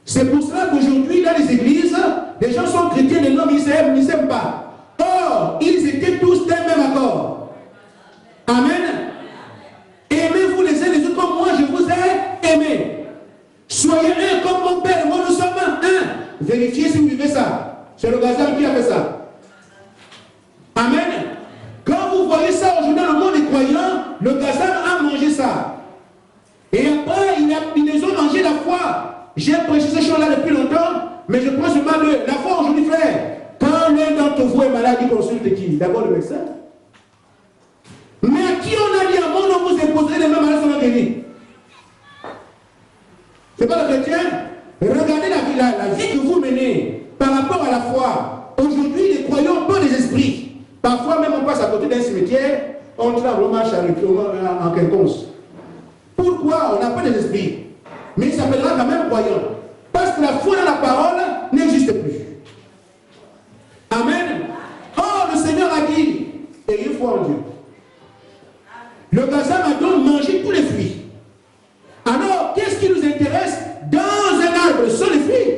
C'est pour cela qu'aujourd'hui, dans les églises, les gens sont chrétiens, les hommes, ils ne s'aiment pas. Or, ils étaient tous d'un même accord. Amen. Aimez-vous les uns les autres comme moi, je vous ai aimé. Soyez un comme mon Père, moi nous sommes un. Vérifiez si vous vivez ça. C'est le gazam qui a fait ça. Amen. Quand vous voyez ça aujourd'hui dans le monde des croyants, le gazam a mangé ça. Et après, ils les ont mangé la foi. J'ai prêché ces choses-là depuis longtemps, mais je prends seulement la foi aujourd'hui, frère. Quand l'un d'entre vous est malade, il consulte qui? D'abord le médecin. Mais à qui on a dit à mon nom, vous imposerez les mêmes malades sur la guérie? C'est pas le chrétien? Regardez la vie que vous menez par rapport à la foi. Aujourd'hui, les croyants ont peur des esprits. Parfois même on passe à côté d'un cimetière, on tremble, on marche en quelconque. Pourquoi? On n'a pas des esprits. Mais il s'appellera quand même croyant. Parce que la foi dans la parole n'existe plus. Amen. Oh, le Seigneur a dit, ayez foi en Dieu. Le gazam a donc mangé tous les fruits. Alors, qu'est-ce qui nous intéresse dans un arbre? Ce sont les fruits.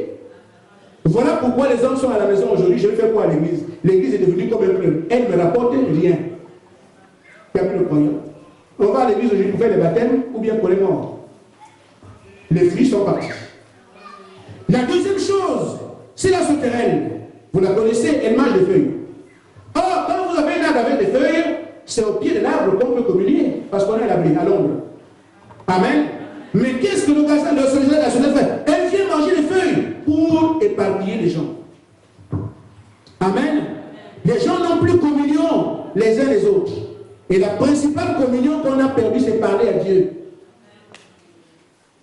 Voilà pourquoi les hommes sont à la maison aujourd'hui. Je vais faire quoi à l'église? L'église est devenue comme un club. Elle ne me rapporte rien. Il n'y a plus de croyants. On va à l'église aujourd'hui pour faire les baptêmes ou bien pour les morts. Les fruits sont partis. La deuxième chose, c'est la sauterelle. Vous la connaissez, elle mange des feuilles. Or, quand vous avez un arbre avec des feuilles, c'est au pied de l'arbre qu'on peut communier, parce qu'on est à l'abri, à l'ombre. Amen. Mais qu'est-ce que le gazam, la sauterelle fait? Elle vient manger les feuilles pour éparpiller les gens. Amen. Les gens n'ont plus communion les uns les autres. Et la principale communion qu'on a perdue, c'est parler à Dieu.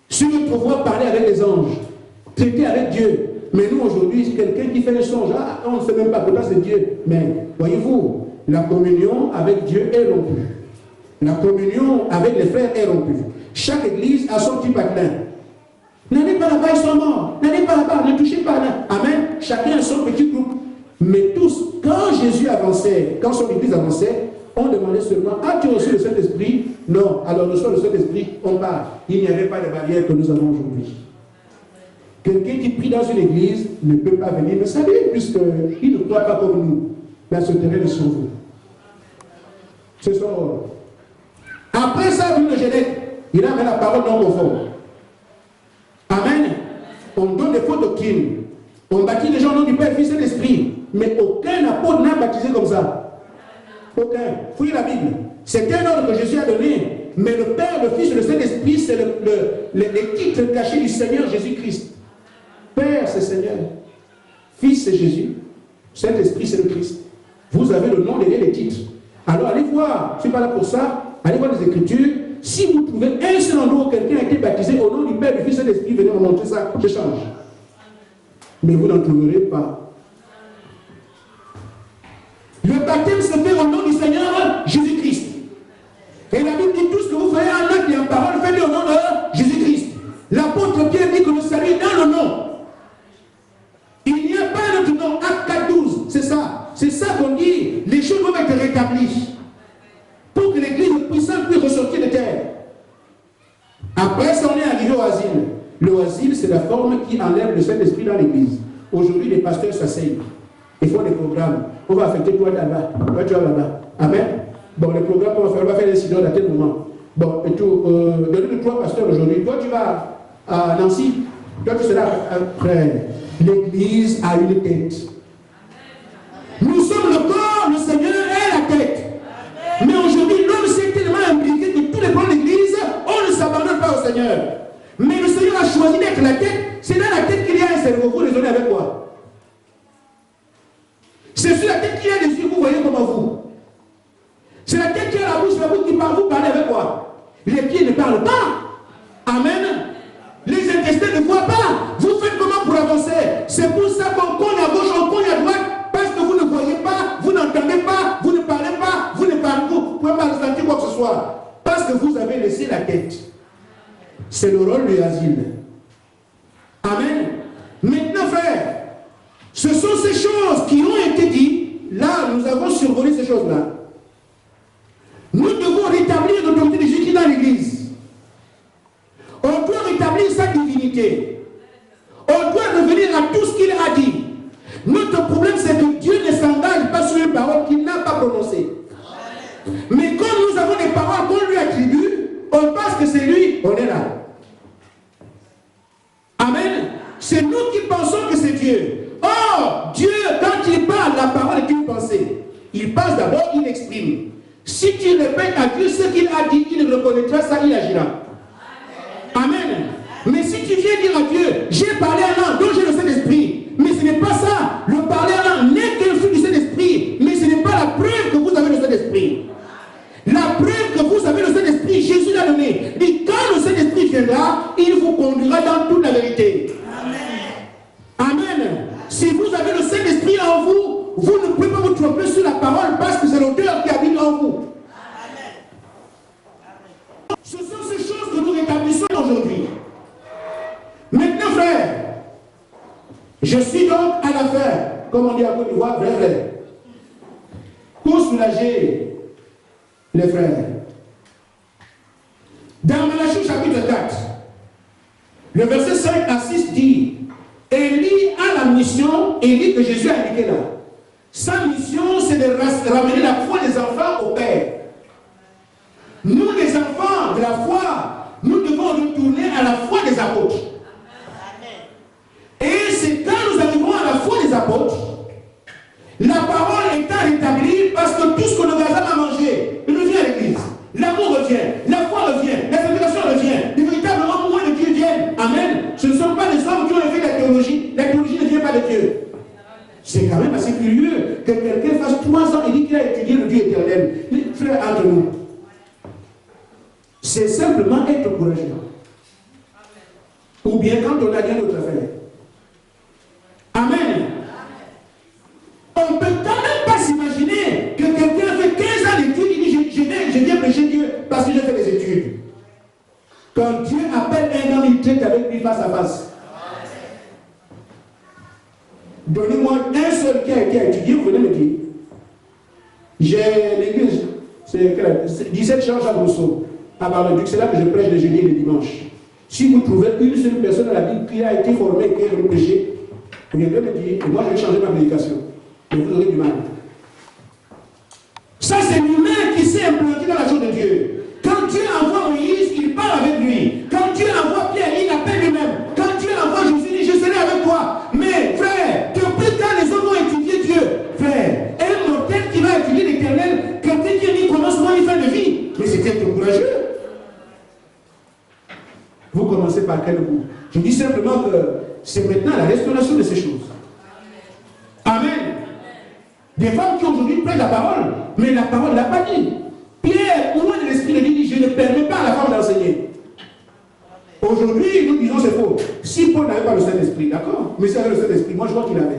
Sur le pouvoir parler avec les anges, traiter avec Dieu. Mais nous aujourd'hui, c'est quelqu'un qui fait le songe. Ah, on ne sait même pas pourquoi c'est Dieu. Mais voyez-vous, la communion avec Dieu est rompue. La communion avec les frères est rompue. Chaque église a son petit patelin. N'allez pas là-bas, ils sont morts. N'allez pas là-bas, ne touchez pas là. Amen. Chacun a son petit groupe. Mais tous, quand Jésus avançait, quand son église avançait, on demandait seulement, as-tu reçu le Saint-Esprit? Non. Alors, reçois le Saint-Esprit, on part. Il n'y avait pas de barrière que nous avons aujourd'hui. Quelqu'un qui prie dans une église ne peut pas venir me saluer, puisqu'il ne croit pas comme nous. Mais ce terrain est sur vous. C'est son rôle. Après ça, vu le Genèse, il a mis la parole non conforme. Amen. On donne des faux doctrines. On baptise les gens au nom du Père, Fils et l'Esprit. Mais aucun apôtre n'a baptisé comme ça. Aucun. Fouillez la Bible. C'est un ordre que Jésus a donné. Mais le Père, le Fils et le Saint-Esprit, c'est les titres cachés du Seigneur Jésus-Christ. Père, c'est Seigneur. Fils, c'est Jésus. Saint-Esprit, c'est le Christ. Vous avez le nom derrière les titres. Alors allez voir. Je ne suis pas là pour ça. Allez voir les Écritures. Si vous trouvez un seul endroit où quelqu'un a été baptisé au nom du Père, du Fils et de l'Esprit, venez me montrer ça, je change. Mais vous n'en trouverez pas. Le baptême se fait au nom du Seigneur Jésus-Christ. Et la Bible dit tout ce que vous faites en acte et en parole, faites-le au nom de Jésus-Christ. L'apôtre Pierre dit que le salut est dans le nom. Il n'y a pas un autre nom, Acte 4:12, c'est ça. C'est ça qu'on dit, les choses doivent être rétablies. Pour que l'église puissante puisse ressortir de terre. Après ça, on est arrivé au asile. Le asile, c'est la forme qui enlève le Saint-Esprit dans l'église. Aujourd'hui, les pasteurs s'asseyent. Ils font des programmes. On va affecter toi là-bas. Toi, tu vas là-bas. Amen. Bon, les programmes qu'on va faire, on va faire des synode à tel moment. Bon, et tout. Donnez-nous 3 pasteurs aujourd'hui. Toi, tu vas à Nancy. Toi, tu seras après. L'église a une tête. Nous sommes le corps, le Seigneur est la tête. Mais aujourd'hui, l'homme s'est tellement impliqué que tous les plans de l'église, on ne s'abandonne pas au Seigneur. Mais le Seigneur a choisi d'être la tête. C'est dans la tête qu'il y a un cerveau. Vous raisonnez avec quoi? C'est sur la tête qu'il y a des yeux, vous voyez comment vous. C'est la tête qui a la bouche qui parle. Vous parlez avec quoi? Les pieds ne parlent pas. Amen. Les intestins ne voient pas. Vous faites comment pour avancer? C'est pour ça qu'on cogne à gauche, on cogne à droite. Parce que vous ne voyez pas, vous n'entendez pas, vous ne parlez pas, vous ne parlez pas, vous ne pouvez pas ressentir quoi que ce soit. Parce que vous avez laissé la tête. C'est le rôle de l'asile. Amen. Maintenant, frère, ce sont ces choses qui ont été dites. Là, nous avons survolé ces choses-là. Nous devons rétablir l'autorité de Jésus dans l'Église. On doit rétablir sa divinité. On doit revenir à tout ce qu'il a dit. Notre problème, c'est que Dieu ne s'engage pas sur une parole qu'il n'a pas prononcée. Mais quand nous avons des paroles qu'on lui attribue, on pense que c'est lui, on est là. Amen. C'est nous qui pensons que c'est Dieu. Or, Dieu, quand il parle, la parole est une pensée. Il passe d'abord, il exprime. Si tu répètes à Dieu ce qu'il a dit, il reconnaîtra ça, il agira. Amen. Mais si tu viens dire à Dieu, j'ai parlé en langue, donc j'ai le Saint-Esprit. Mais ce n'est pas ça. Le parler en langue n'est qu'un fruit du Saint-Esprit. Mais ce n'est pas la preuve que vous avez le Saint-Esprit. La preuve que vous avez le Saint-Esprit, Jésus l'a donné. Il dit, quand le Saint-Esprit viendra, il vous conduira dans toute la vérité. Amen. Amen. Si vous avez le Saint-Esprit en vous, vous ne pouvez pas vous tromper sur la parole parce que c'est l'auteur qui habite en vous. Amen. Ce sont ces choses que nous rétablissons aujourd'hui. Maintenant, frère, je suis donc à la fin, comme on dit à Côte d'Ivoire, vrai. Pour soulager les frères. Dans Malachie chapitre 4, le verset 5 à 6 dit, Élie a la mission, Élie que Jésus a indiqué là. Sa mission, c'est de ramener la foi des enfants au Père. Nous, les enfants de la foi, nous devons retourner à la foi des apôtres. Et c'est quand nous arrivons à la foi des apôtres, la parole étant rétablie, parce que tout ce que nous avons à manger, il revient à l'église. L'amour revient, la foi revient, la fédération revient, les véritables hommes de Dieu viennent. Amen. Ce ne sont pas les hommes qui ont fait la théologie. La théologie ne vient pas de Dieu. C'est quand même assez curieux que quelqu'un fasse 3 ans et dit qu'il a étudié le Dieu éternel. Les frères entre nous. C'est simplement être courageux. Ou bien quand on a dit notre affaire. Amen. On ne peut quand même pas s'imaginer que quelqu'un fait 15 ans d'études et dit je viens prêcher Dieu parce que j'ai fait des études. Quand Dieu appelle un homme, il traite avec lui lui face à face. Donnez-moi un seul qui a étudié, vous venez me dire. J'ai l'église, c'est 17 Jean Jacques Rousseau, à Bar-le-Duc, c'est là que je prêche le jeudi et le dimanche. Si vous trouvez une seule personne dans la Bible qui a été formée, qui est venue prêcher, vous viendrez me dire, et moi je vais changer ma prédication. Et vous aurez du mal. Ça, c'est l'humain qui s'est implanté dans la chose de Dieu. Quand Dieu envoie Moïse, il parle avec lui. Quand Dieu envoie Pierre, il appelle lui-même. Quand Dieu envoie Jésus, il dit, je serai avec toi. Mais, frère, depuis quand les hommes ont étudié Dieu, frère, un mortel qui va étudier l'Éternel, quelqu'un qui dit comment souvent il fait de vie. Mais c'était courageux. Vous commencez par quel bout? Je dis simplement que c'est maintenant la restauration de ces choses. Amen. Des femmes qui aujourd'hui prêchent la parole, mais la parole ne l'a pas dit. Pierre, au moins de l'esprit de Dieu, dit, je ne permets pas à la femme d'enseigner. Aujourd'hui, nous disons c'est faux. Si Paul n'avait pas le Saint-Esprit, d'accord? Mais s'il avait le Saint-Esprit, moi je vois qu'il avait.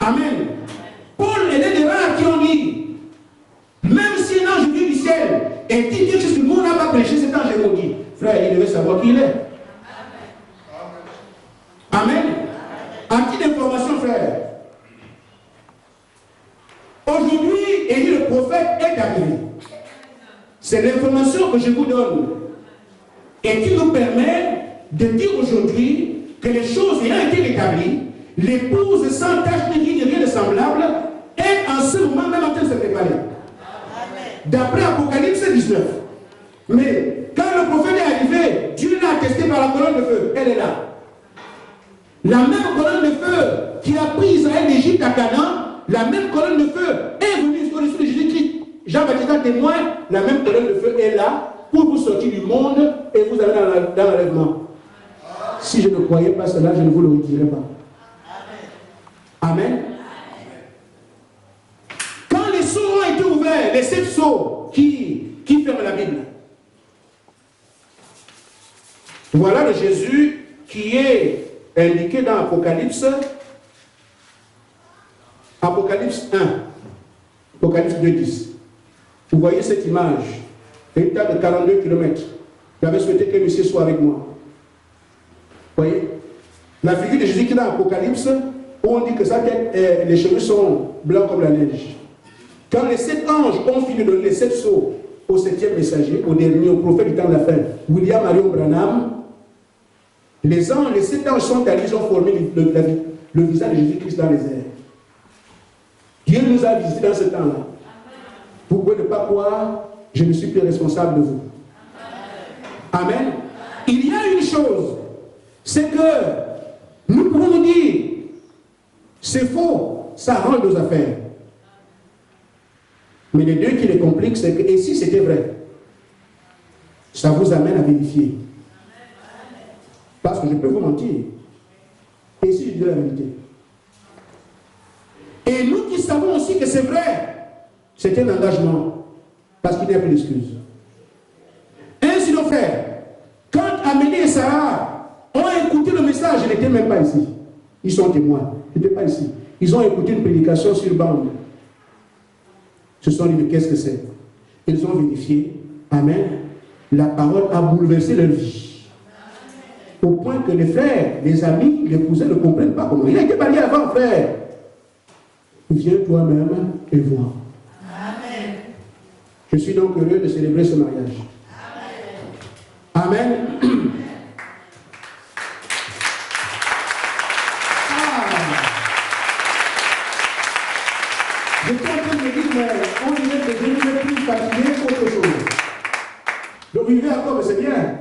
Amen. Paul est l'un des rares qui ont dit, même si un ange vient du ciel et dit quelque chose que le monde n'a pas prêché, cet ange est maudit. Frère, il devait savoir qui il est. Amen. En petite information, frère. Aujourd'hui, Élie le prophète est arrivé. C'est l'information que je vous donne et qui nous permet de dire aujourd'hui que les choses ayant été rétablies, l'épouse sans tache ni rien de semblable est en ce moment même en train de se préparer. D'après Apocalypse 19. Mais quand le prophète est arrivé, Dieu l'a attesté par la colonne de feu. Elle est là. La même colonne de feu qui a pris Israël d'Égypte à Canaan, la même colonne de feu est venue au-dessus de Jésus-Christ. Jean-Baptiste est témoin, la même colonne de feu est là pour vous sortir du monde et vous aller dans l'enlèvement. Si je ne croyais pas cela, je ne vous le redirai pas. Amen. Quand les sceaux ont été ouverts, les 7 sceaux qui ferment la Bible, voilà le Jésus qui est indiqué dans Apocalypse 1, Apocalypse 2:10. Vous voyez cette image, un tas de 42 km. J'avais souhaité que monsieur soit avec moi. Vous voyez, la figure de Jésus qui est dans l'Apocalypse, où on dit que sa tête, les cheveux sont blancs comme la neige. Quand les 7 anges ont fini de donner les 7 sceaux au 7e messager, au dernier, au prophète du temps de la fin, William Marion Branham, les 7 anges sont allés, ils ont formé le visage de Jésus-Christ dans les airs. Dieu nous a visités dans ce temps-là. Vous pouvez ne pas croire, je ne suis plus responsable de vous. Amen. Il y a une chose, c'est que nous pouvons nous dire, c'est faux, ça rend nos affaires. Mais les deux qui les compliquent, c'est que, et si c'était vrai, ça vous amène à vérifier. Parce que je peux vous mentir. Et si je dis la vérité. Et nous qui savons aussi que c'est vrai, c'est un engagement. Parce qu'il n'y a plus d'excuses. Ainsi, nos frères, quand Amélie et Sarah ont écouté le message, je n'étais même pas ici. Ils sont témoins. Je n'étais pas ici. Ils ont écouté une prédication sur bande. Se sont dit, mais qu'est-ce que c'est? Ils ont vérifié. Amen. La parole a bouleversé leur vie. Au point que les frères, les amis, les cousins ne comprennent pas comment. Il a été marié avant, frère. Viens toi-même et vois. Amen. Je suis donc heureux de célébrer ce mariage. Amen. Amen. Je suis en train de me dire, mais on dirait que je ne vais plus fatiguer qu'autre chose. Donc vivez encore, mais c'est bien.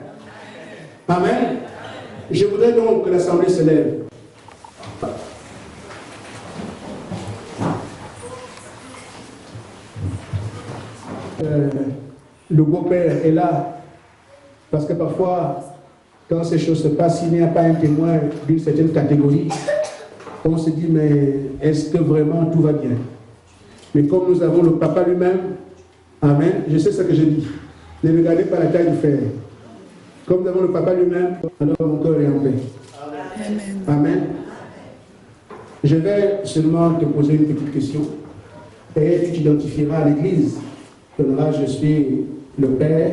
Amen. Je voudrais donc que l'Assemblée se lève. Le beau-père est là, parce que parfois, quand ces choses se passent, s'il n'y a pas un témoin d'une certaine catégorie, on se dit, mais est-ce que vraiment tout va bien? Mais comme nous avons le papa lui-même, amen, je sais ce que je dis. Ne regardez pas la taille du fer. Comme nous avons le papa lui-même, alors mon cœur est en paix. Amen. Amen. Je vais seulement te poser une petite question. Et tu t'identifieras à l'église. Je suis le père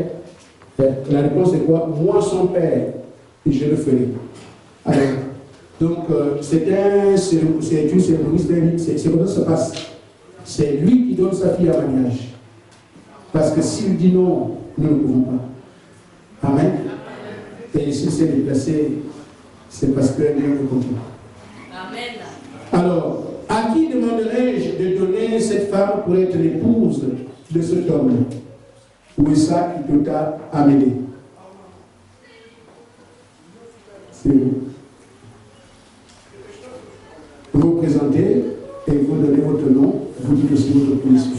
La réponse est quoi? Moi, son père, et je le ferai. Alors, donc, c'est une cérémonie, c'est comme ça que ça passe. C'est lui qui donne sa fille à mariage. Parce que s'il dit non, nous ne pouvons pas. Amen. Et s'il s'est déplacé, c'est parce que Dieu veut continuer. Amen. Alors, à qui demanderai-je de donner cette femme pour être l'épouse de cet homme? Où est ça qui peut t'amener? C'est vous. Vous vous présentez et vous donnez votre nom, vous dites aussi votre position.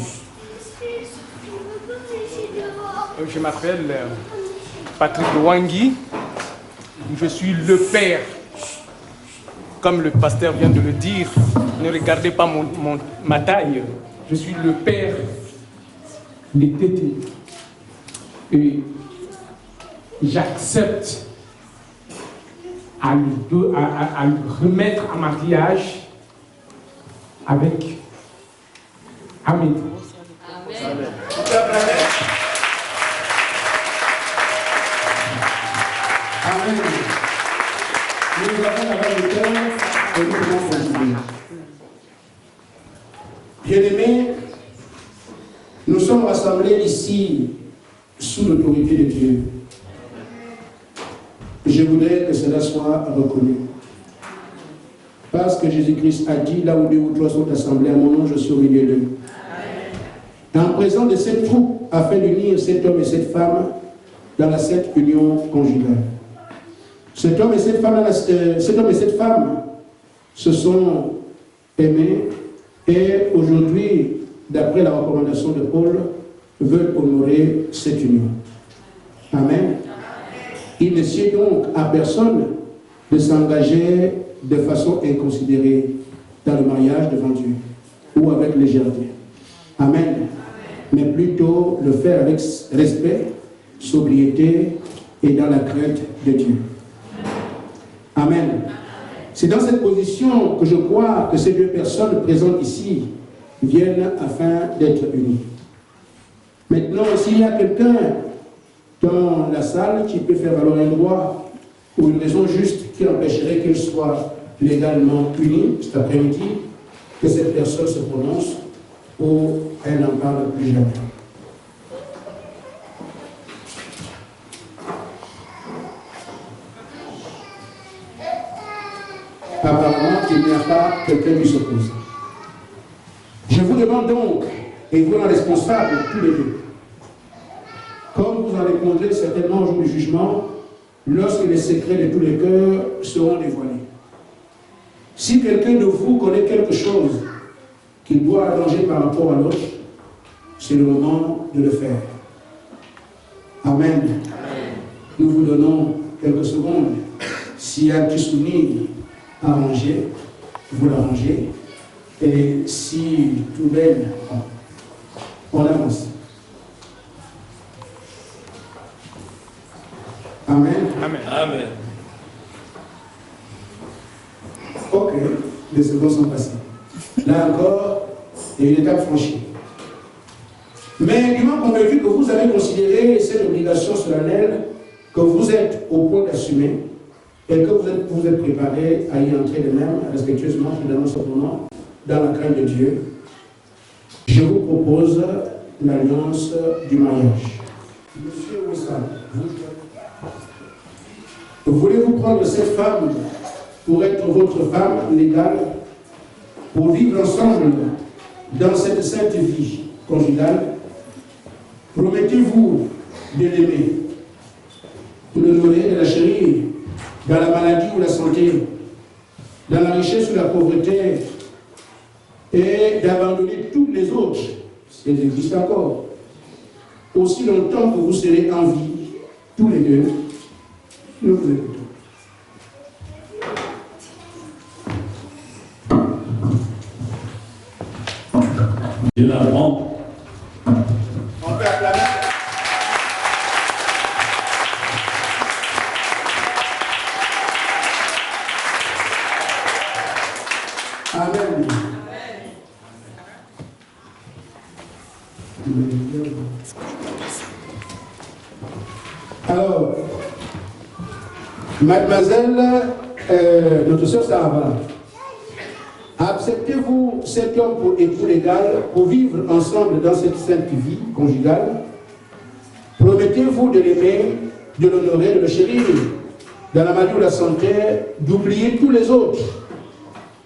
Je m'appelle Patrick Wangui. Je suis le père. Comme le pasteur vient de le dire, ne regardez pas ma taille. Je suis le père des tétés. Et j'accepte à le remettre en mariage avec Amen. Amen. Amen. Nous avons la le cœur et nous pouvons continuer. Bien-aimés, nous sommes rassemblés ici sous l'autorité de Dieu. Je voudrais que cela soit reconnu. Parce que Jésus-Christ a dit, là où deux ou trois sont assemblés à mon nom, je suis au milieu d'eux. En présence de cette troupe, afin d'unir cet homme et cette femme dans la sainte union conjugale. Cet homme et cette femme se sont aimés et aujourd'hui, d'après la recommandation de Paul, veulent honorer cette union. Amen. Il ne sied donc à personne de s'engager de façon inconsidérée dans le mariage devant Dieu ou avec légèreté. Amen. Mais plutôt le faire avec respect, sobriété et dans la crainte de Dieu. Amen. C'est dans cette position que je crois que ces deux personnes présentes ici viennent afin d'être unies. Maintenant, s'il y a quelqu'un dans la salle qui peut faire valoir un droit ou une raison juste qui empêcherait qu'ils soient légalement unis cet après-midi, que cette personne se prononce ou elle n'en parle plus jamais. Apparemment, il n'y a pas quelqu'un qui s'oppose. Je vous demande donc, et vous en responsables tous les deux, comme vous en répondrez certainement au jour du jugement, lorsque les secrets de tous les cœurs seront dévoilés. Si quelqu'un de vous connaît quelque chose qu'il doit arranger par rapport à l'autre, c'est le moment de le faire. Amen. Amen. Nous vous donnons quelques secondes. S'il y a un petit souvenir à arranger, vous l'arrangez. Et si tout belle, on avance. Amen. Amen. Amen. Ok, les secondes sont passées. Là encore, il y a une étape franchie. Mais du moment convaincu que vous avez considéré cette obligation solennelle, que vous êtes au point d'assumer, et que vous êtes préparé à y entrer de même, respectueusement, finalement, simplement, dans la crainte de Dieu, je vous propose l'alliance du mariage. Monsieur Wissam, voulez-vous prendre cette femme pour être votre femme légale, pour vivre ensemble dans cette sainte vie conjugale? Promettez-vous de l'aimer, de l'honorer, de la chérir, dans la maladie ou la santé, dans la richesse ou la pauvreté, et d'abandonner toutes les autres, si elles existent encore, aussi longtemps que vous serez en vie, tous les deux, nous vous écoutons. Généralement, On peut acclamer. Amen. Alors, mademoiselle, notre sœur Sarah, acceptez-vous cet homme pour époux légal, pour vivre ensemble dans cette sainte vie conjugale? Promettez-vous de l'aimer, de l'honorer, de le chérir, dans la maladie ou la santé, d'oublier tous les autres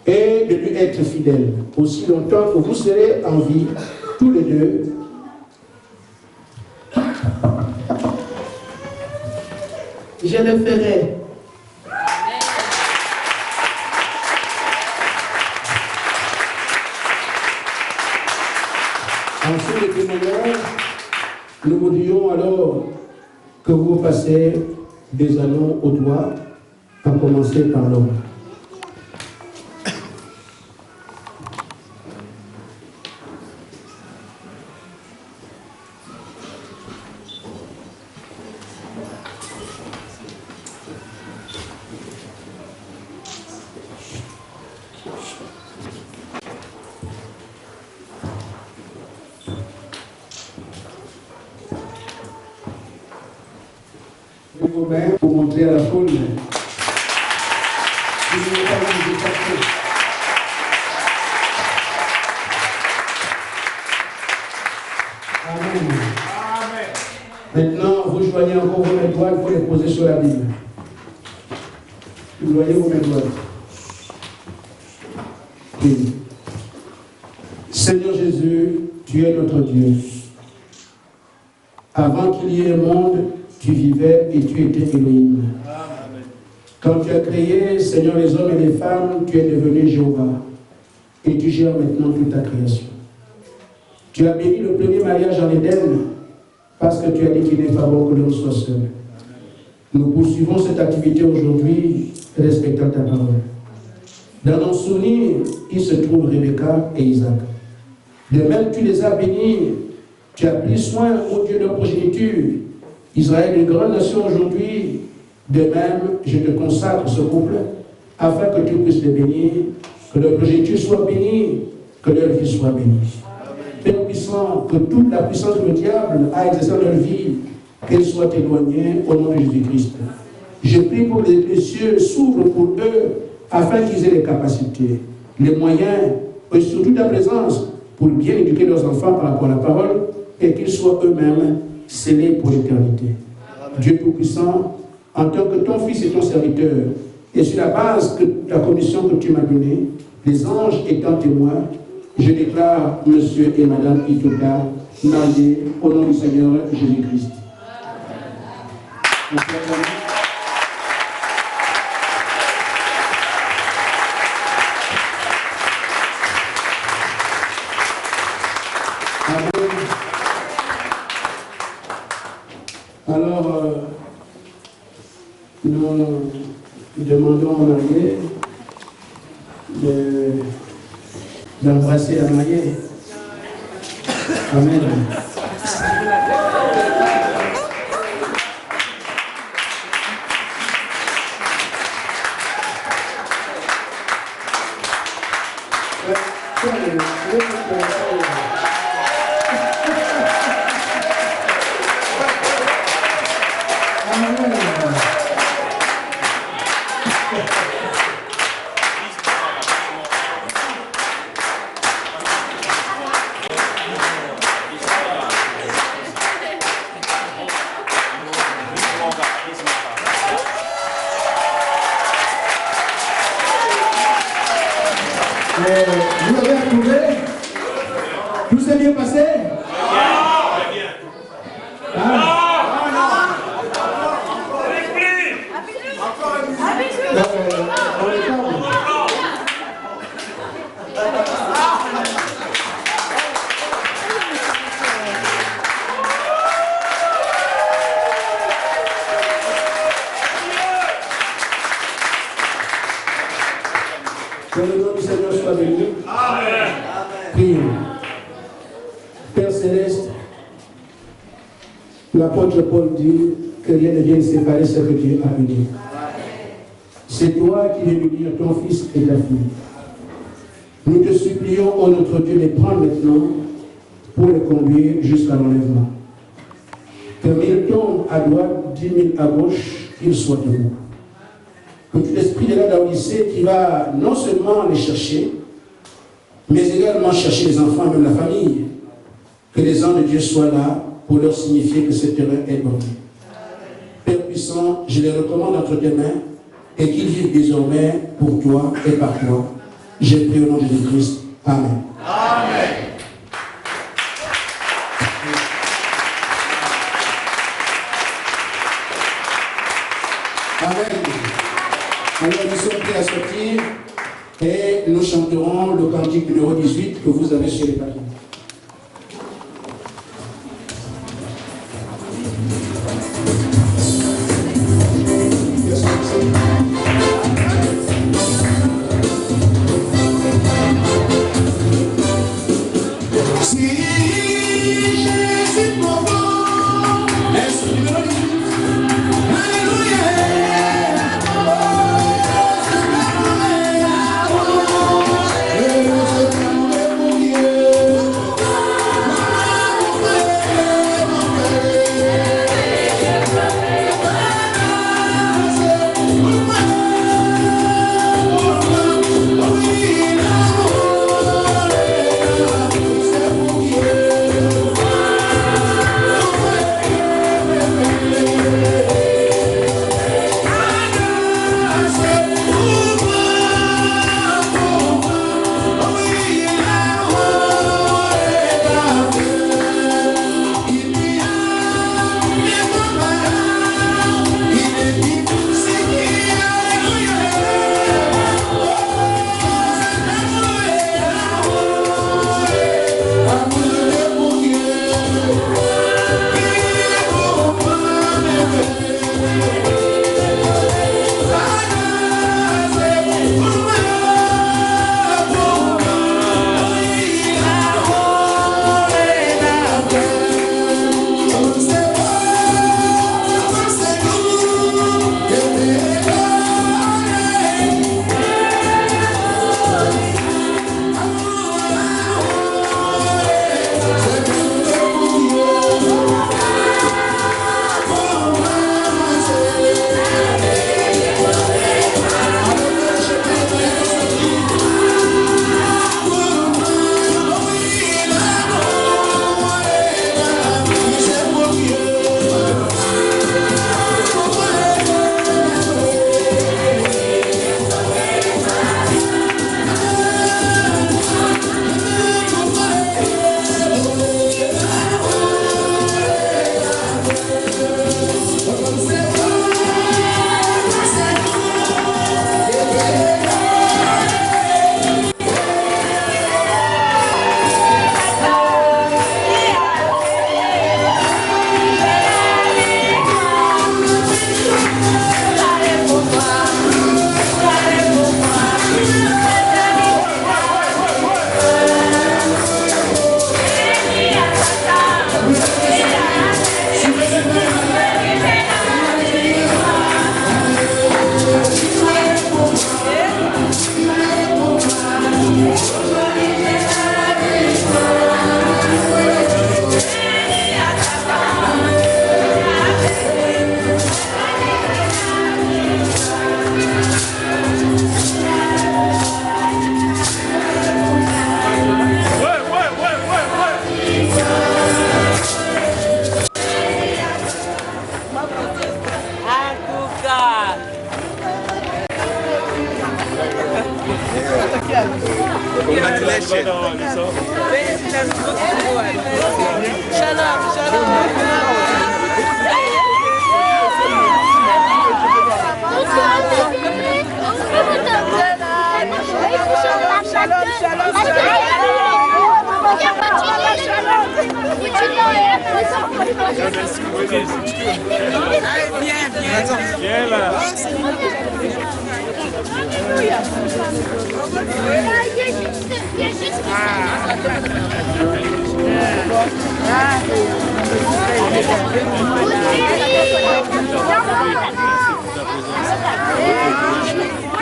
et de lui être fidèle, aussi longtemps que vous serez en vie, tous les deux? Je le ferai. En ce témoignage, nous voudrions alors que vous passez des anneaux au doigt, à commencer par l'homme. Vos mains pour montrer à la foule. Amen. Maintenant, vous joignez encore vos mains droites, il faut les poser sur la Bible. Vous joignez vos mains droites. Oui. Seigneur Jésus, tu es notre Dieu. Avant qu'il y ait un monde, tu vivais et tu étais Elohim. Quand tu as créé, Seigneur, les hommes et les femmes, tu es devenu Jéhovah. Et tu gères maintenant toute ta création. Tu as béni le premier mariage en Éden, parce que tu as dit qu'il n'est pas bon que l'homme soit seul. Nous poursuivons cette activité aujourd'hui, respectant ta parole. Dans nos souvenirs, il se trouve Rebecca et Isaac. De même, tu les as bénis. Tu as pris soin, ô Dieu de progéniture. Israël, une grande nation aujourd'hui. De même, je te consacre ce couple, afin que tu puisses les bénir, que leur progéniture soit bénie, que leur vie soit bénie. Père puissant, que toute la puissance du diable a exercé dans leur vie, qu'elle soit éloignée au nom de Jésus-Christ. Je prie pour que les cieux s'ouvrent pour eux, afin qu'ils aient les capacités, les moyens, et surtout ta présence, pour bien éduquer leurs enfants par rapport à la parole, et qu'ils soient eux-mêmes scellés pour l'éternité. Dieu Tout-Puissant, en tant que ton fils et ton serviteur, et sur la base de la commission que tu m'as donnée, les anges étant témoins, je déclare monsieur et madame Ituka mariés au nom du Seigneur Jésus-Christ. Alors, nous demandons au marié d'embrasser la mariée. Amen. Vous avez approuvé? Tout s'est bien passé? Que le nom du Seigneur soit béni. Amen. Prions. Père Céleste, l'apôtre Paul dit que rien ne vienne séparer ce que Dieu a uni. C'est toi qui viens unir ton fils et ta fille. Nous te supplions, ô notre Dieu, de les prendre maintenant pour les conduire jusqu'à l'enlèvement. Que 1000 tombent à droite, 10 000 à gauche, qu'ils soient debout. Que tout l'esprit de la Laodicée qui va non seulement les chercher, mais également chercher les enfants et même la famille. Que les anges de Dieu soient là pour leur signifier que ce terrain est bon. Père puissant, je les recommande entre tes mains et qu'ils vivent désormais pour toi et par toi. Je prie au nom de Jésus-Christ. Amen. Amen. Amen. Alors nous sommes prêts à sortir et nous chanterons le cantique numéro 18 que vous avez sur les papiers.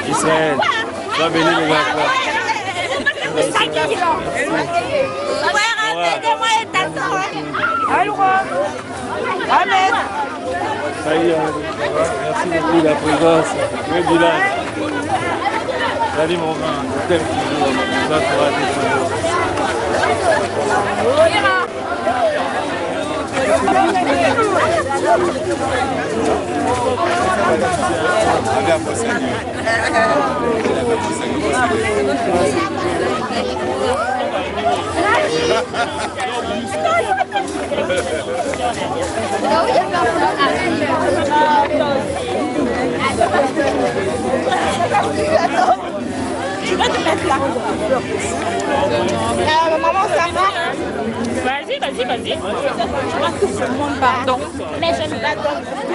Israël, sois béni de la foi. Aidez-moi et Ça y est, merci beaucoup la présence. Oui, Dylan. Salut mon vin, je t'aime toujours. Ça sera toujours. Tu vas te mettre là. Maman, ça va? Vas-y. Je vois tout le monde, pardon. Mais je ne l'adore pas.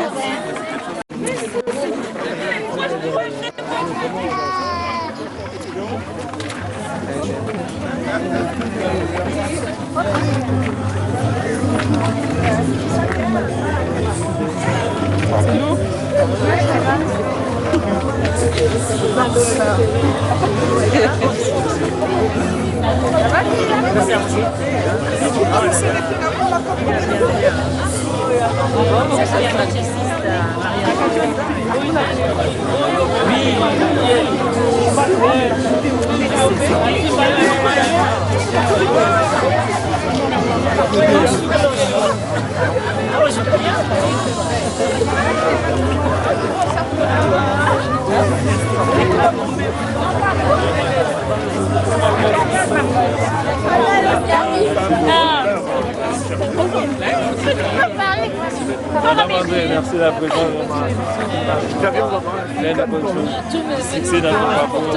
Merci la présence. Plein de bonnes choses. Succès dans ton parcours.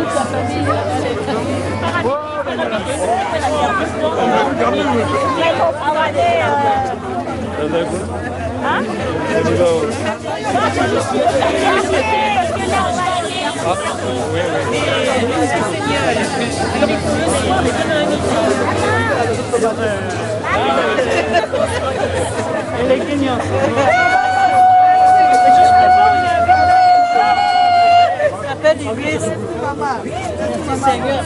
Elle est gagnante. Ça fait du bien. Seigneur.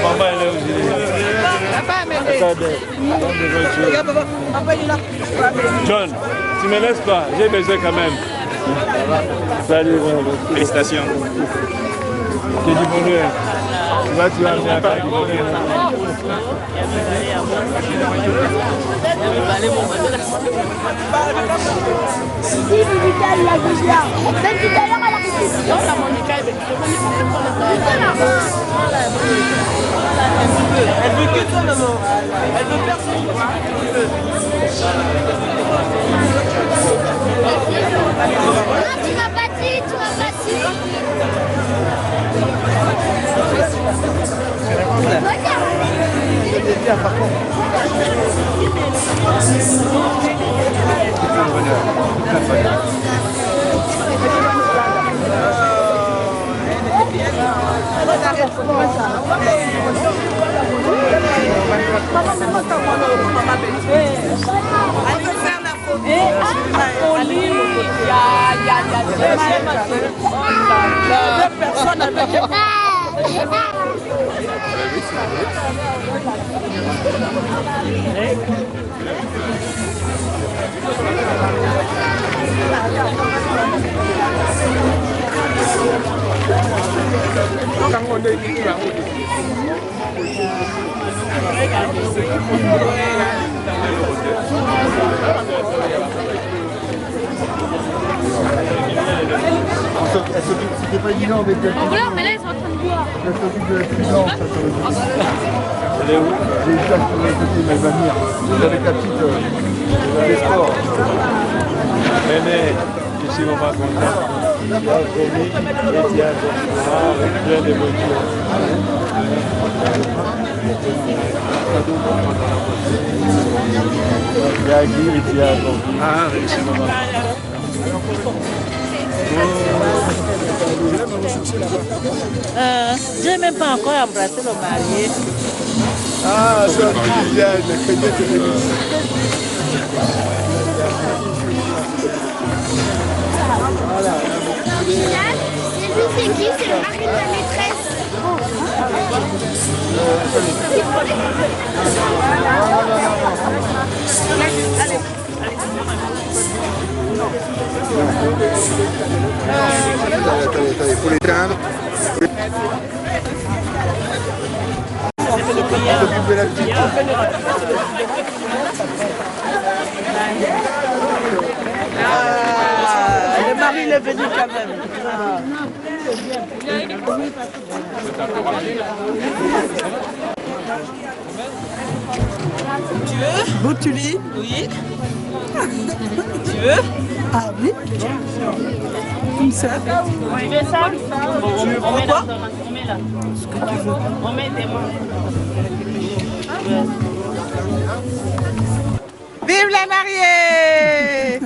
Maman elle est aussi. John, tu me laisses pas, j'ai besoin quand même. Salut, félicitations. Que du bonheur. Tu vas amener à faire du bonheur. Elle veut que toi, maman. Elle veut personne. Tu m'as battu. C'était pas évident avec la En mais là ils sont en train de boire. de la puissance. Elle est où? J'ai une place sur le côté, mais elle va venir. Avec la petite des sports. Mais je suis vraiment content. Je n'ai même pas encore embrassé le marié. Ah, ça, J'ai vu c'est qui, c'est le mari de la maîtresse. Attendez, faut l'éteindre. Le mari il est venu quand même. Tu veux? Vous tu lis? Oui. Tu veux? Ah oui. Comme ça. Tu veux ça? On met là. On met là. Ce que tu veux. On met des mains. Vive les mariés!